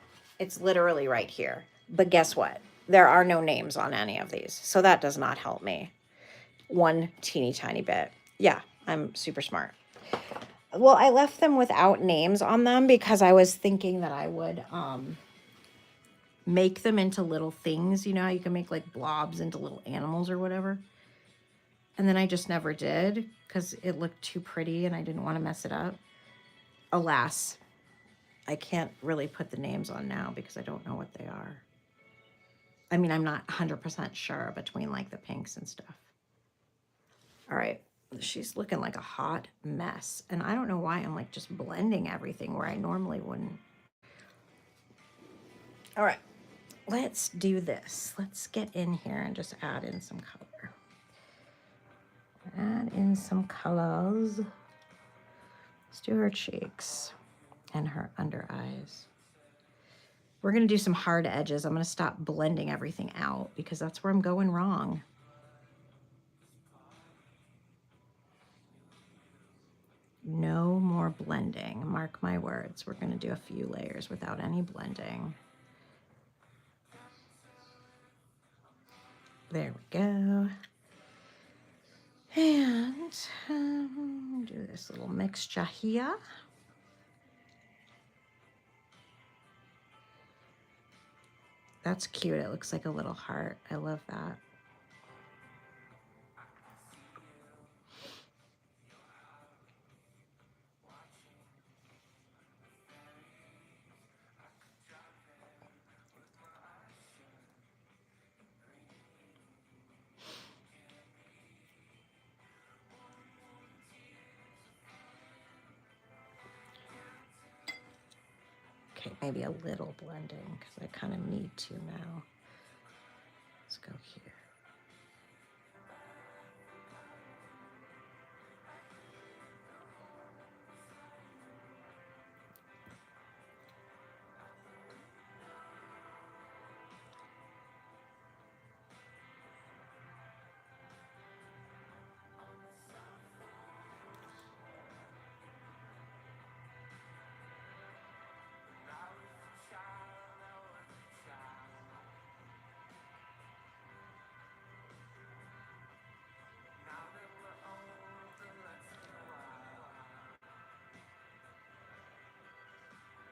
A: it's literally right here. But guess what? There are no names on any of these. So that does not help me one teeny tiny bit. Yeah, I'm super smart. Well, I left them without names on them because I was thinking that I would make them into little things. You know, you can make like blobs into little animals or whatever. And then I just never did because it looked too pretty and I didn't want to mess it up. Alas, I can't really put the names on now because I don't know what they are. I mean, I'm not 100% sure between like the pinks and stuff. All right. She's looking like a hot mess. And I don't know why I'm like just blending everything where I normally wouldn't. All right, let's do this. Let's get in here and just add in some color. Add in some colors. Let's do her cheeks and her under eyes. We're gonna do some hard edges. I'm gonna stop blending everything out because that's where I'm going wrong. No more blending, mark my words. We're gonna do a few layers without any blending. There we go. And do this little mixture here. That's cute. It looks like a little heart. I love that. Okay, maybe a little blending because I kind of need to now. Let's go here.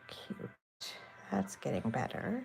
A: Cute. That's getting better.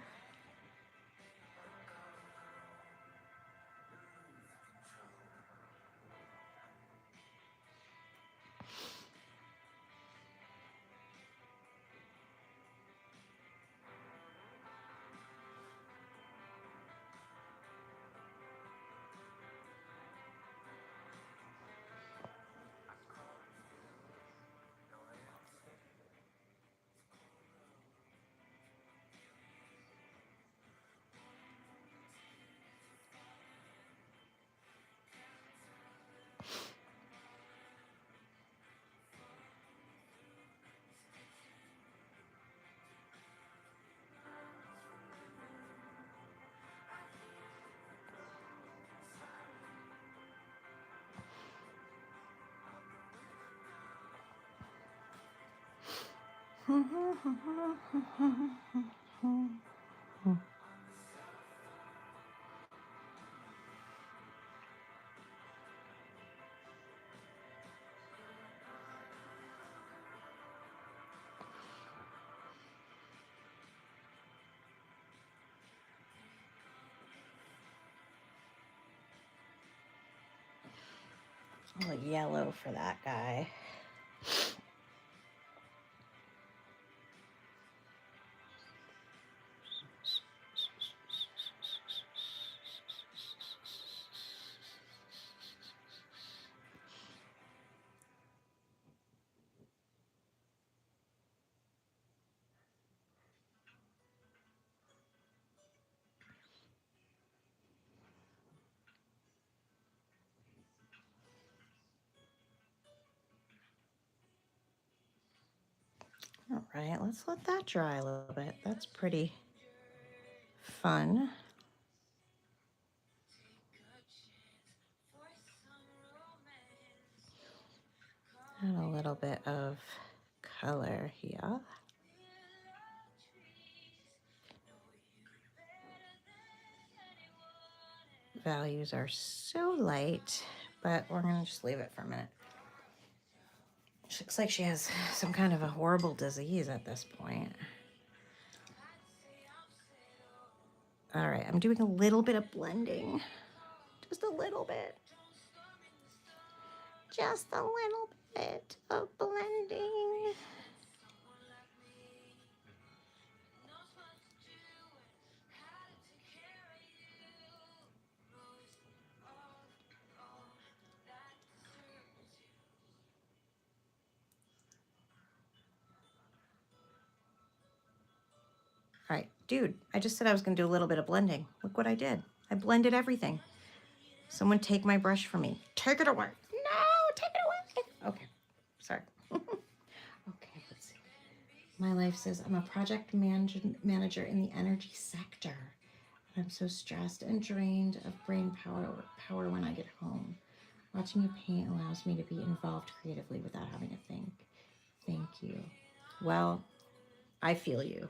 A: A little yellow for that guy. right, let's let that dry a little bit. That's pretty fun. And a little bit of color here. Values are so light, but we're gonna just leave it for a minute. She looks like she has some kind of a horrible disease at this point. All right, I'm doing a little bit of blending. Just a little bit. Just a little bit of blending. All right, dude, I just said I was gonna do a little bit of blending. Look what I did. I blended everything. Someone take my brush from me. Take it away. No, take it away. Okay, sorry. Okay, let's see. My life says I'm a project manager in the energy sector. I'm so stressed and drained of brain power when I get home. Watching you paint allows me to be involved creatively without having to think. Thank you. Well, I feel you.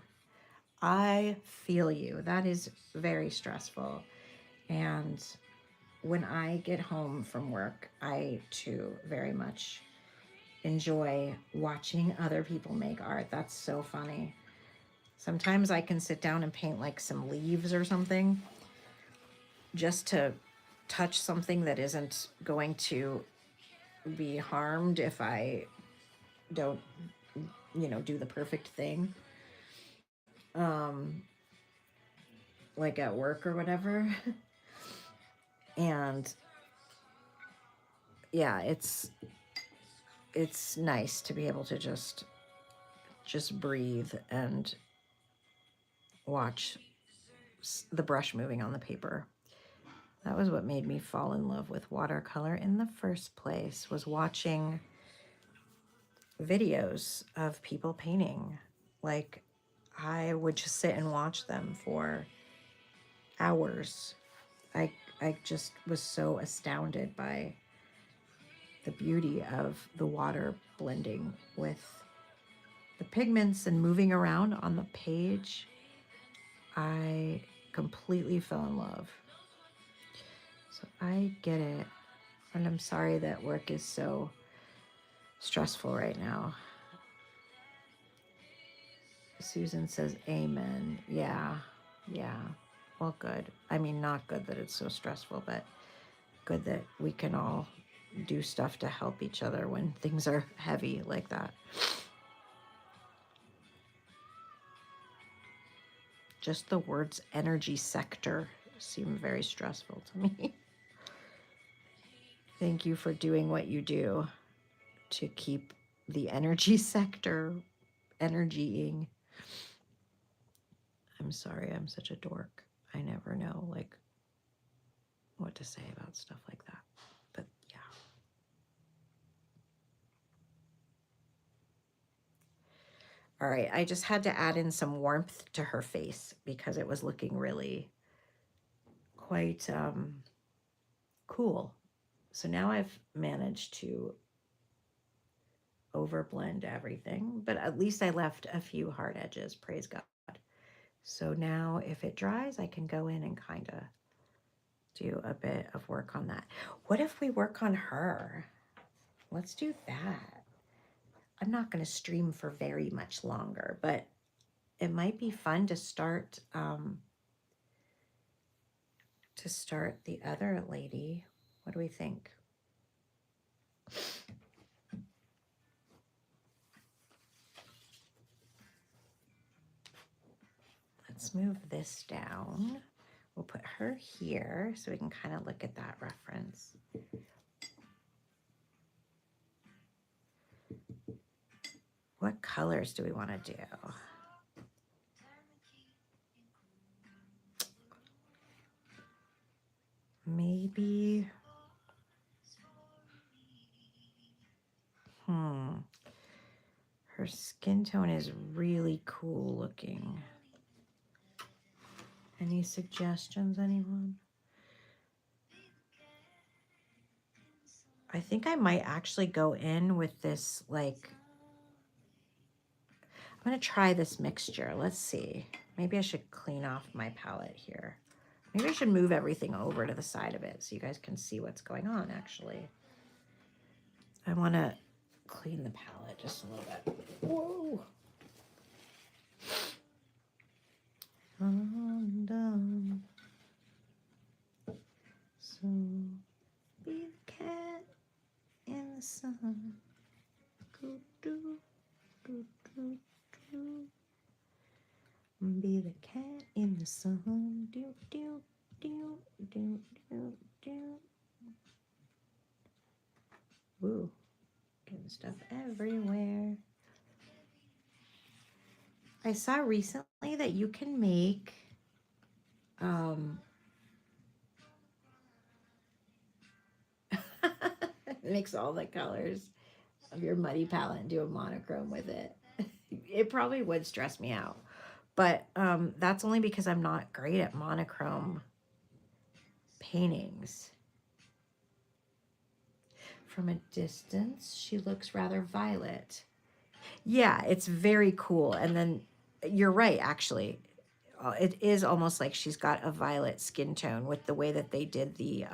A: I feel you. That is very stressful. And when I get home from work, I too very much enjoy watching other people make art. That's so funny. Sometimes I can sit down and paint like some leaves or something just to touch something that isn't going to be harmed if I don't, do the perfect thing. Like at work or whatever. And yeah, it's nice to be able to just breathe and watch the brush moving on the paper. That was what made me fall in love with watercolor in the first place, was watching videos of people painting. Like, I would just sit and watch them for hours. I just was so astounded by the beauty of the water blending with the pigments and moving around on the page. I completely fell in love. So I get it. And I'm sorry that work is so stressful right now. Susan says, amen. Yeah. Well, good. I mean, not good that it's so stressful, but good that we can all do stuff to help each other when things are heavy like that. Just the words energy sector seem very stressful to me. Thank you for doing what you do to keep the energy sector energying. I'm sorry, I'm such a dork. I never know, what to say about stuff like that. But yeah. All right, I just had to add in some warmth to her face because it was looking really quite cool. So now I've managed to overblend everything, but at least I left a few hard edges, praise God. So now if it dries, I can go in and kind of do a bit of work on that. What if we work on her? Let's do that. I'm not going to stream for very much longer, but it might be fun to start the other lady. What do we think? Let's move this down. We'll put her here so we can kind of look at that reference. What colors do we want to do? Maybe, Her skin tone is really cool looking. Any suggestions, anyone? I think I might actually go in with this, like, I'm going to try this mixture. Let's see. Maybe I should clean off my palette here. Maybe I should move everything over to the side of it so you guys can see what's going on, actually. I want to clean the palette just a little bit. Whoa. Undone. So be the cat in the sun. Go do, do, do, do. Be the cat in the sun. Do, do, do, do, do, do. Woo. Getting stuff everywhere. I saw recently that you can make mix all the colors of your muddy palette and do a monochrome with it. It probably would stress me out, but that's only because I'm not great at monochrome paintings. From a distance, she looks rather violet. Yeah, it's very cool. And then you're right, actually. It is almost like she's got a violet skin tone with the way that they did the,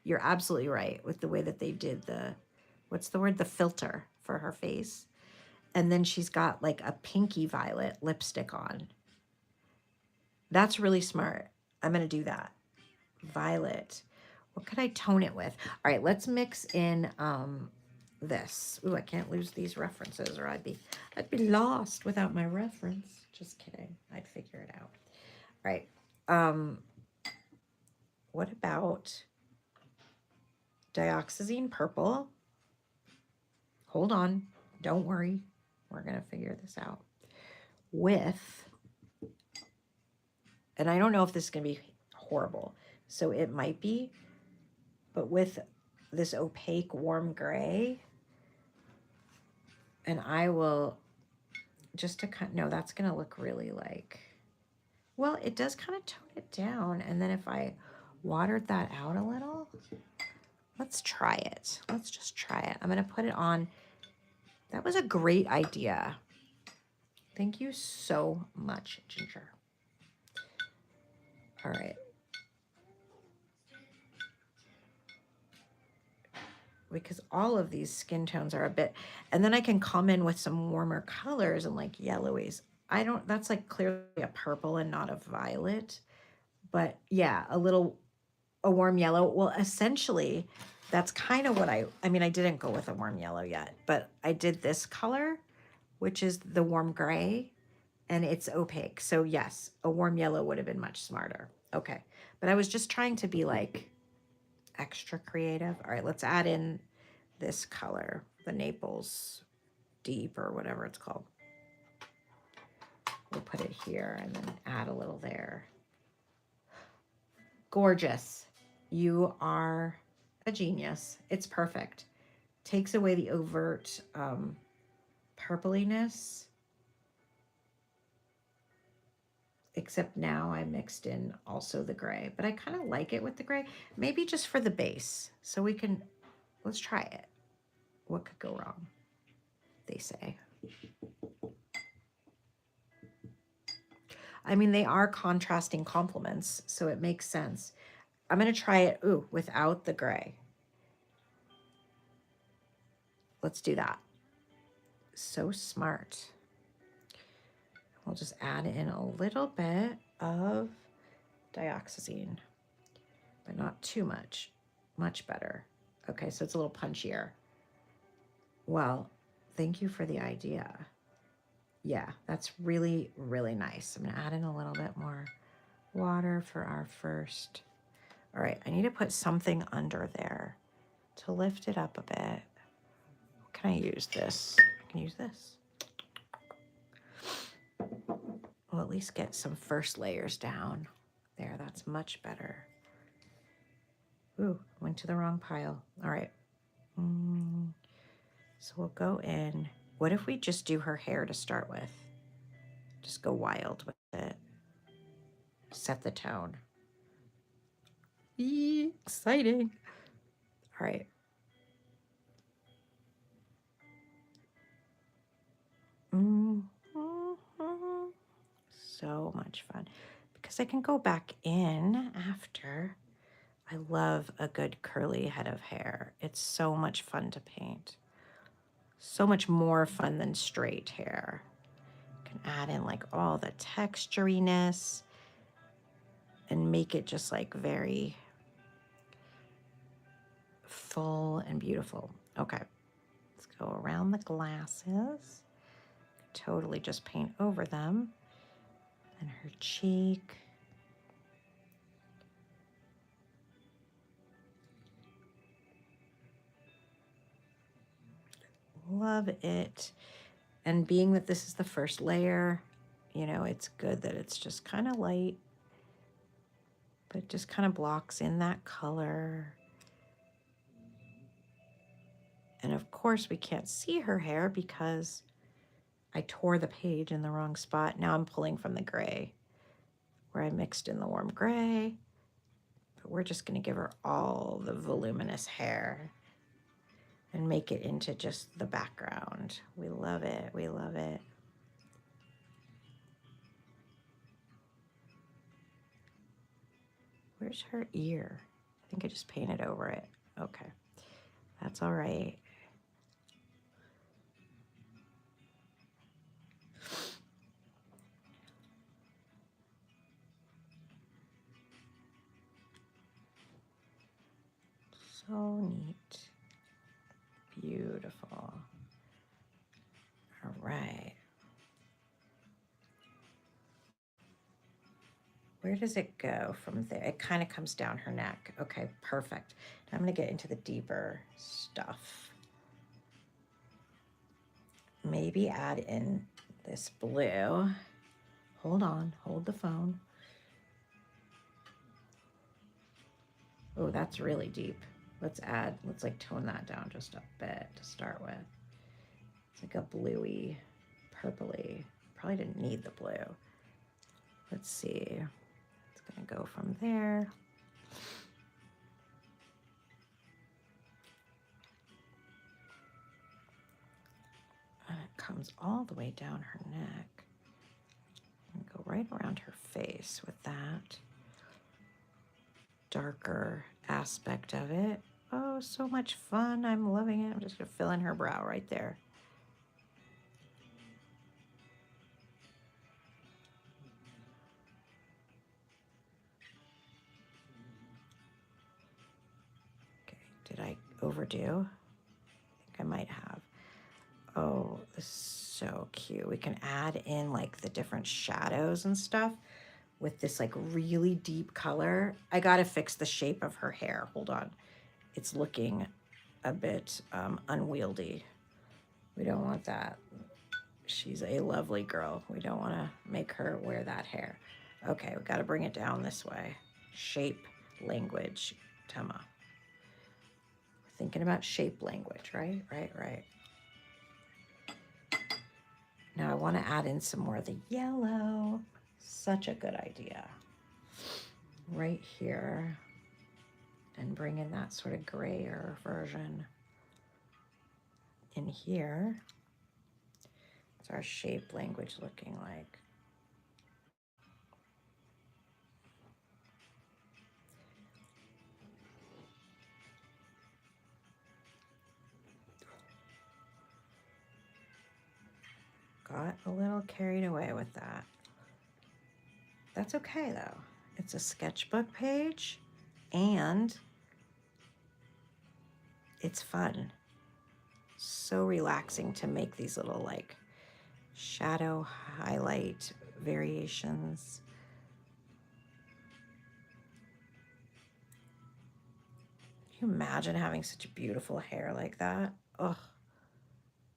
A: you're absolutely right, with the way that they did the, what's the word? The filter for her face. And then she's got like a pinky violet lipstick on. That's really smart. I'm going to do that. Violet. What could I tone it with? All right, let's mix in this. Ooh, I can't lose these references or I'd be lost without my reference. Just kidding. I'd figure it out. All right. What about dioxazine purple? Hold on. Don't worry. We're going to figure this out. With, and I don't know if this is going to be horrible, so it might be, but with this opaque warm gray, and I will just to kind, no, that's going to look really like, well, it does kind of tone it down. And then if I watered that out a little, let's try it. Let's just try it. I'm going to put it on. That was a great idea. Thank you so much, Ginger. All right. Because all of these skin tones are a bit, and then I can come in with some warmer colors and like yellowies. I don't, that's like clearly a purple and not a violet, but yeah, a warm yellow. Well, essentially that's kind of what I mean, I didn't go with a warm yellow yet, but I did this color, which is the warm gray, and it's opaque. So yes, a warm yellow would have been much smarter. Okay. But I was just trying to be like extra creative. All right, let's add in this color, the Naples Deep or whatever it's called. We'll put it here and then add a little there. Gorgeous. You are a genius. It's perfect. Takes away the overt purpliness. Except now I mixed in also the gray, but I kind of like it with the gray, maybe just for the base. So we can, let's try it. What could go wrong? They say. I mean, they are contrasting complements, so it makes sense. I'm going to try it, without the gray. Let's do that. So smart. We'll just add in a little bit of dioxazine, but not too much. Much better. Okay, so it's a little punchier. Well, thank you for the idea. Yeah, that's really, really nice. I'm going to add in a little bit more water for our first. All right, I need to put something under there to lift it up a bit. Can I use this? I can use this. We'll at least get some first layers down. There, that's much better. Ooh, went to the wrong pile. All right. So we'll go in What if we just do her hair to start with? Just go wild with it. Set the tone. Eee, exciting. All right. So much fun. Because I can go back in after. I love a good curly head of hair. It's so much fun to paint. So much more fun than straight hair. Can add in like all the texturiness and make it just like very full and beautiful. Okay, let's go around the glasses. Totally just paint over them. And her cheek. Love it. And being that this is the first layer, you know, it's good that it's just kind of light, but it just kind of blocks in that color. And of course we can't see her hair because I tore the page in the wrong spot. Now I'm pulling from the gray where I mixed in the warm gray, but we're just gonna give her all the voluminous hair and make it into just the background. We love it, we love it. Where's her ear? I think I just painted over it. Okay, that's all right. So neat. Beautiful. All right. Where does it go from there? It kind of comes down her neck. Okay, perfect. Now I'm going to get into the deeper stuff. Maybe add in this blue. Hold on, hold the phone. Oh, that's really deep. Let's like tone that down just a bit to start with. It's like a bluey, purpley. Probably didn't need the blue. Let's see. It's gonna go from there. And it comes all the way down her neck. And go right around her face with that darker aspect of it. Oh, so much fun. I'm loving it. I'm just gonna fill in her brow right there. Okay, did I overdo? I think I might have. Oh, this is so cute. We can add in like the different shadows and stuff with this like really deep color. I gotta fix the shape of her hair. Hold on. It's looking a bit unwieldy. We don't want that. She's a lovely girl. We don't want to make her wear that hair. Okay, we got to bring it down this way. Shape language, Tema. We're thinking about shape language, right? Right. Now I want to add in some more of the yellow. Such a good idea. Right here. And bring in that sort of grayer version in here. What's our shape language looking like? Got a little carried away with that. That's okay though. It's a sketchbook page and it's fun. So relaxing to make these little like shadow highlight variations. Can you imagine having such beautiful hair like that? Oh,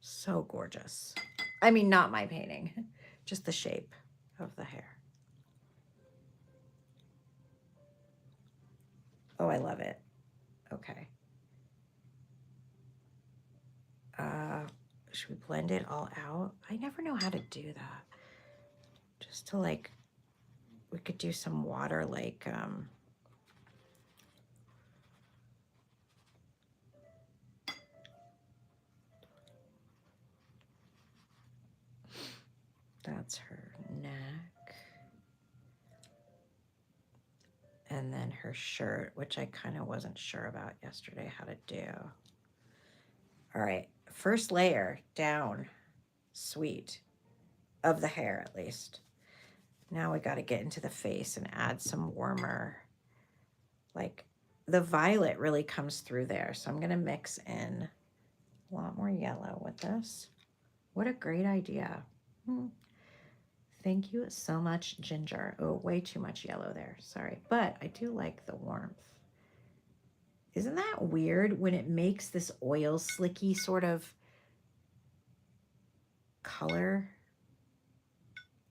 A: so gorgeous. I mean, not my painting, just the shape of the hair. Oh, I love it. Okay. should we blend it all out? I never know how to do that. Just to like, we could do some water like, that's her neck. And then her shirt, which I kind of wasn't sure about yesterday how to do. All right, first layer down, sweet, of the hair at least. Now we got to get into the face and add some warmer, like the violet really comes through there. So I'm going to mix in a lot more yellow with this. What a great idea. Thank you so much, Ginger. Oh, way too much yellow there. Sorry. But I do like the warmth. Isn't that weird when it makes this oil slicky sort of color?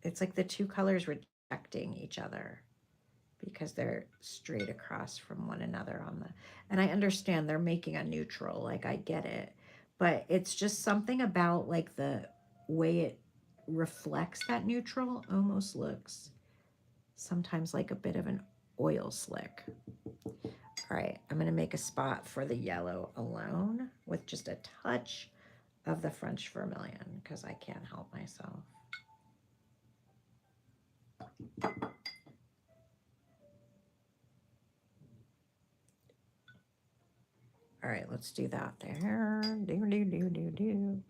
A: It's like the two colors rejecting each other because they're straight across from one another on the, and I understand they're making a neutral, like I get it, but it's just something about like the way it reflects that neutral almost looks sometimes like a bit of an oil slick. All right, I'm gonna make a spot for the yellow alone with just a touch of the French vermilion because I can't help myself. All right, let's do that there. Do.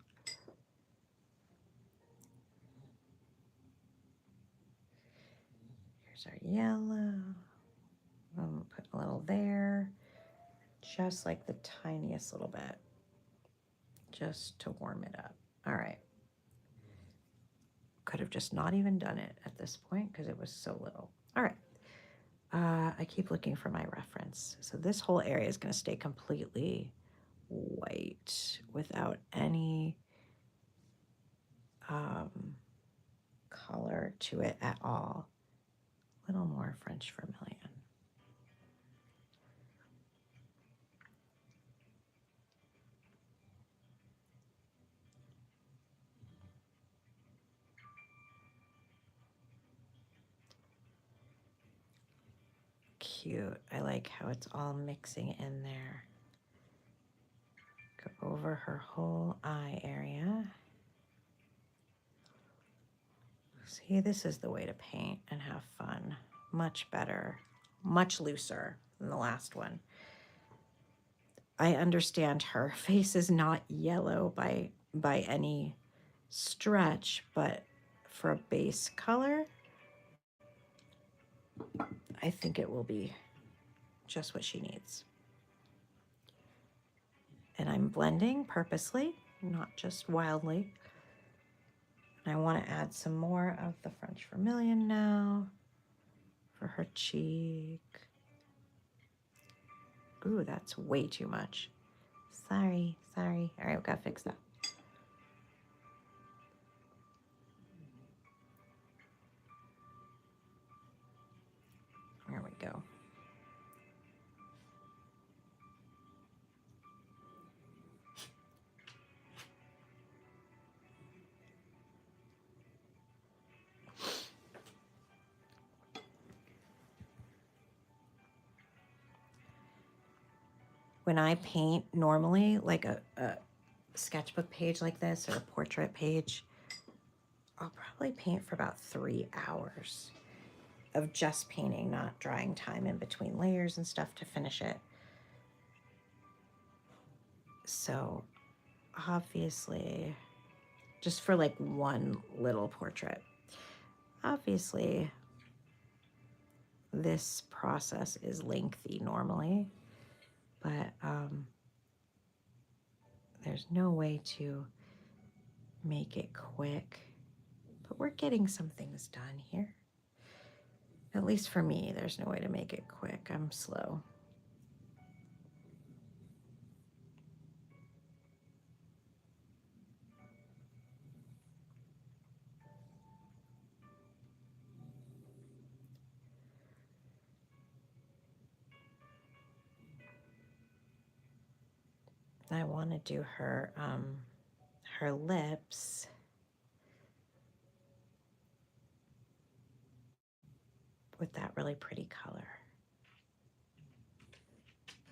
A: Here's our yellow. Put a little there, just like the tiniest little bit, just to warm it up. All right. Could have just not even done it at this point because it was so little. All right. I keep looking for my reference. So this whole area is going to stay completely white without any color to it at all. A little more French vermilion. Cute. I like how it's all mixing in there. Go over her whole eye area. See, this is the way to paint and have fun. Much better, much looser than the last one. I understand her face is not yellow by any stretch, but for a base color, I think it will be just what she needs. And I'm blending purposely, not just wildly. And I want to add some more of the French vermilion now for her cheek. Ooh, that's way too much. Sorry. All right, we've got to fix that. There we go. When I paint normally, like a sketchbook page like this or a portrait page, I'll probably paint for about 3 hours of just painting, not drying time in between layers and stuff to finish it. So obviously, just for like one little portrait, obviously this process is lengthy normally, but there's no way to make it quick. But we're getting some things done here. At least for me, there's no way to make it quick. I'm slow. I want to do her her lips with that really pretty color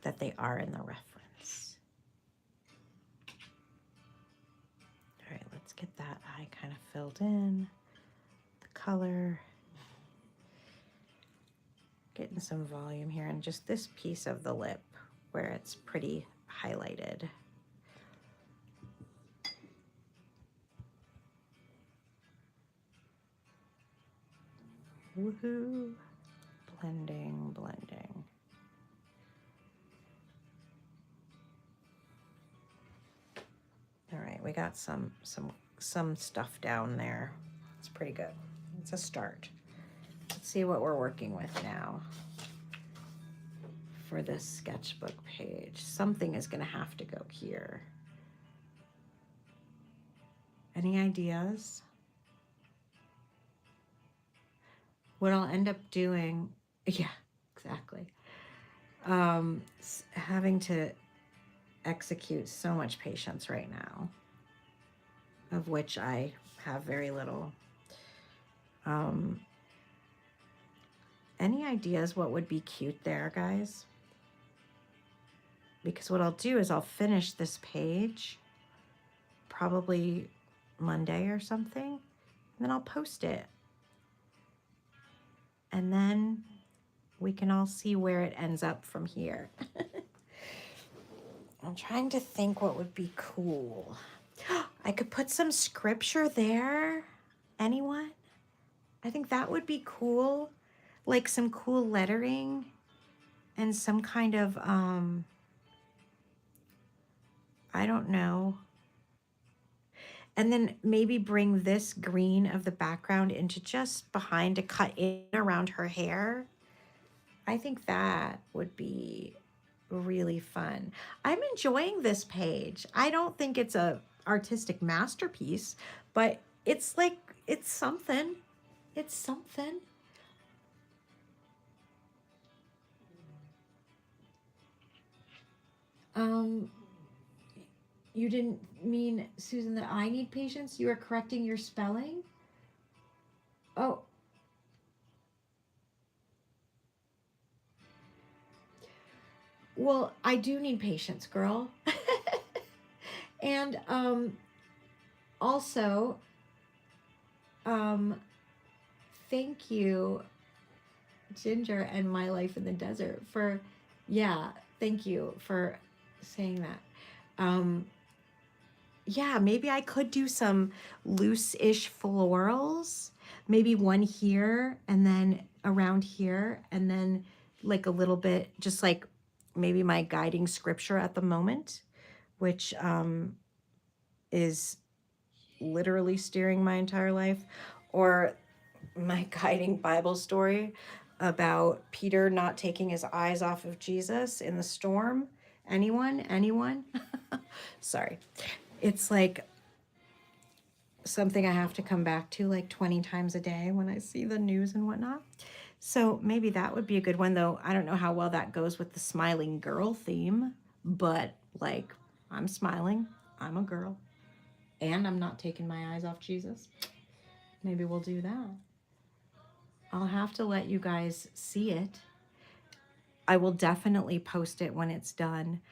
A: that they are in the reference. All right, let's get that eye kind of filled in, the color. Getting some volume here and just this piece of the lip where it's pretty highlighted. Woohoo! Blending, blending. All right, we got some stuff down there. It's pretty good. It's a start. Let's see what we're working with now for this sketchbook page. Something is going to have to go here. Any ideas? What I'll end up doing, yeah, exactly. Having to execute so much patience right now, of which I have very little. Any ideas what would be cute there, guys? Because what I'll do is I'll finish this page probably Monday or something, and then I'll post it. And then we can all see where it ends up from here. I'm trying to think what would be cool. I could put some scripture there. Anyone? I think that would be cool. Like some cool lettering and some kind of, I don't know. And then maybe bring this green of the background into just behind to cut in around her hair. I think that would be really fun. I'm enjoying this page. I don't think it's a artistic masterpiece, but it's like, it's something. It's something. You didn't mean, Susan, that I need patience? You are correcting your spelling? Oh. Well, I do need patience, girl. And also, thank you, Ginger and My Life in the Desert, for, yeah, thank you for saying that. Yeah, maybe I could do some loose-ish florals, maybe one here and then around here, and then like a little bit, just like maybe my guiding scripture at the moment, which is literally steering my entire life, or my guiding Bible story about Peter not taking his eyes off of Jesus in the storm. Anyone? Sorry. It's like something I have to come back to like 20 times a day when I see the news and whatnot. So maybe that would be a good one, though. I don't know how well that goes with the smiling girl theme, but like, I'm smiling, I'm a girl, and I'm not taking my eyes off Jesus. Maybe we'll do that. I'll have to let you guys see it. I will definitely post it when it's done.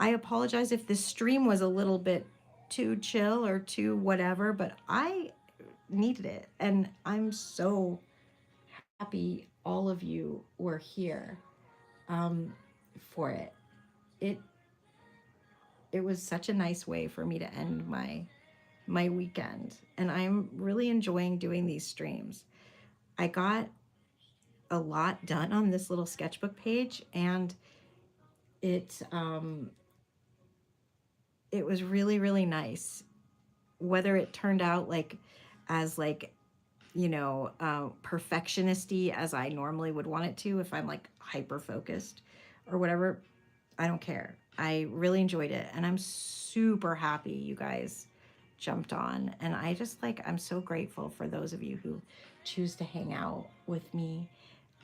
A: I apologize if this stream was a little bit too chill or too whatever, but I needed it. And I'm so happy all of you were here for it. It was such a nice way for me to end my weekend. And I'm really enjoying doing these streams. I got a lot done on this little sketchbook page, and it was really, really nice. Whether it turned out like as like, you know, perfectionist-y as I normally would want it to if I'm like hyper focused or whatever, I don't care. I really enjoyed it, and I'm super happy you guys jumped on. And I just like, I'm so grateful for those of you who choose to hang out with me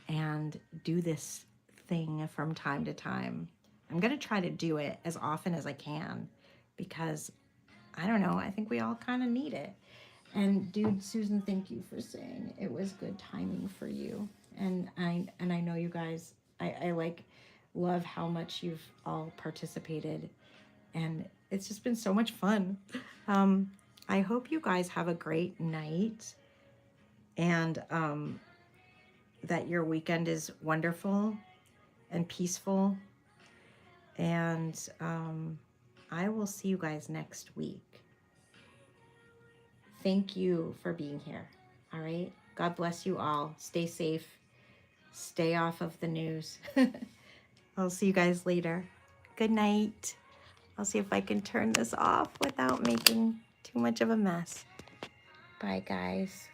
A: and do this thing from time to time. I'm going to try to do it as often as I can, because I don't know. I think we all kind of need it. And dude, Susan, thank you for saying it was good timing for you. And I know you guys, I like love how much you've all participated, and it's just been so much fun. I hope you guys have a great night, and that your weekend is wonderful and peaceful. And I will see you guys next week. Thank you for being here. All right. God bless you all. Stay safe. Stay off of the news. I'll see you guys later. Good night. I'll see if I can turn this off without making too much of a mess. Bye, guys.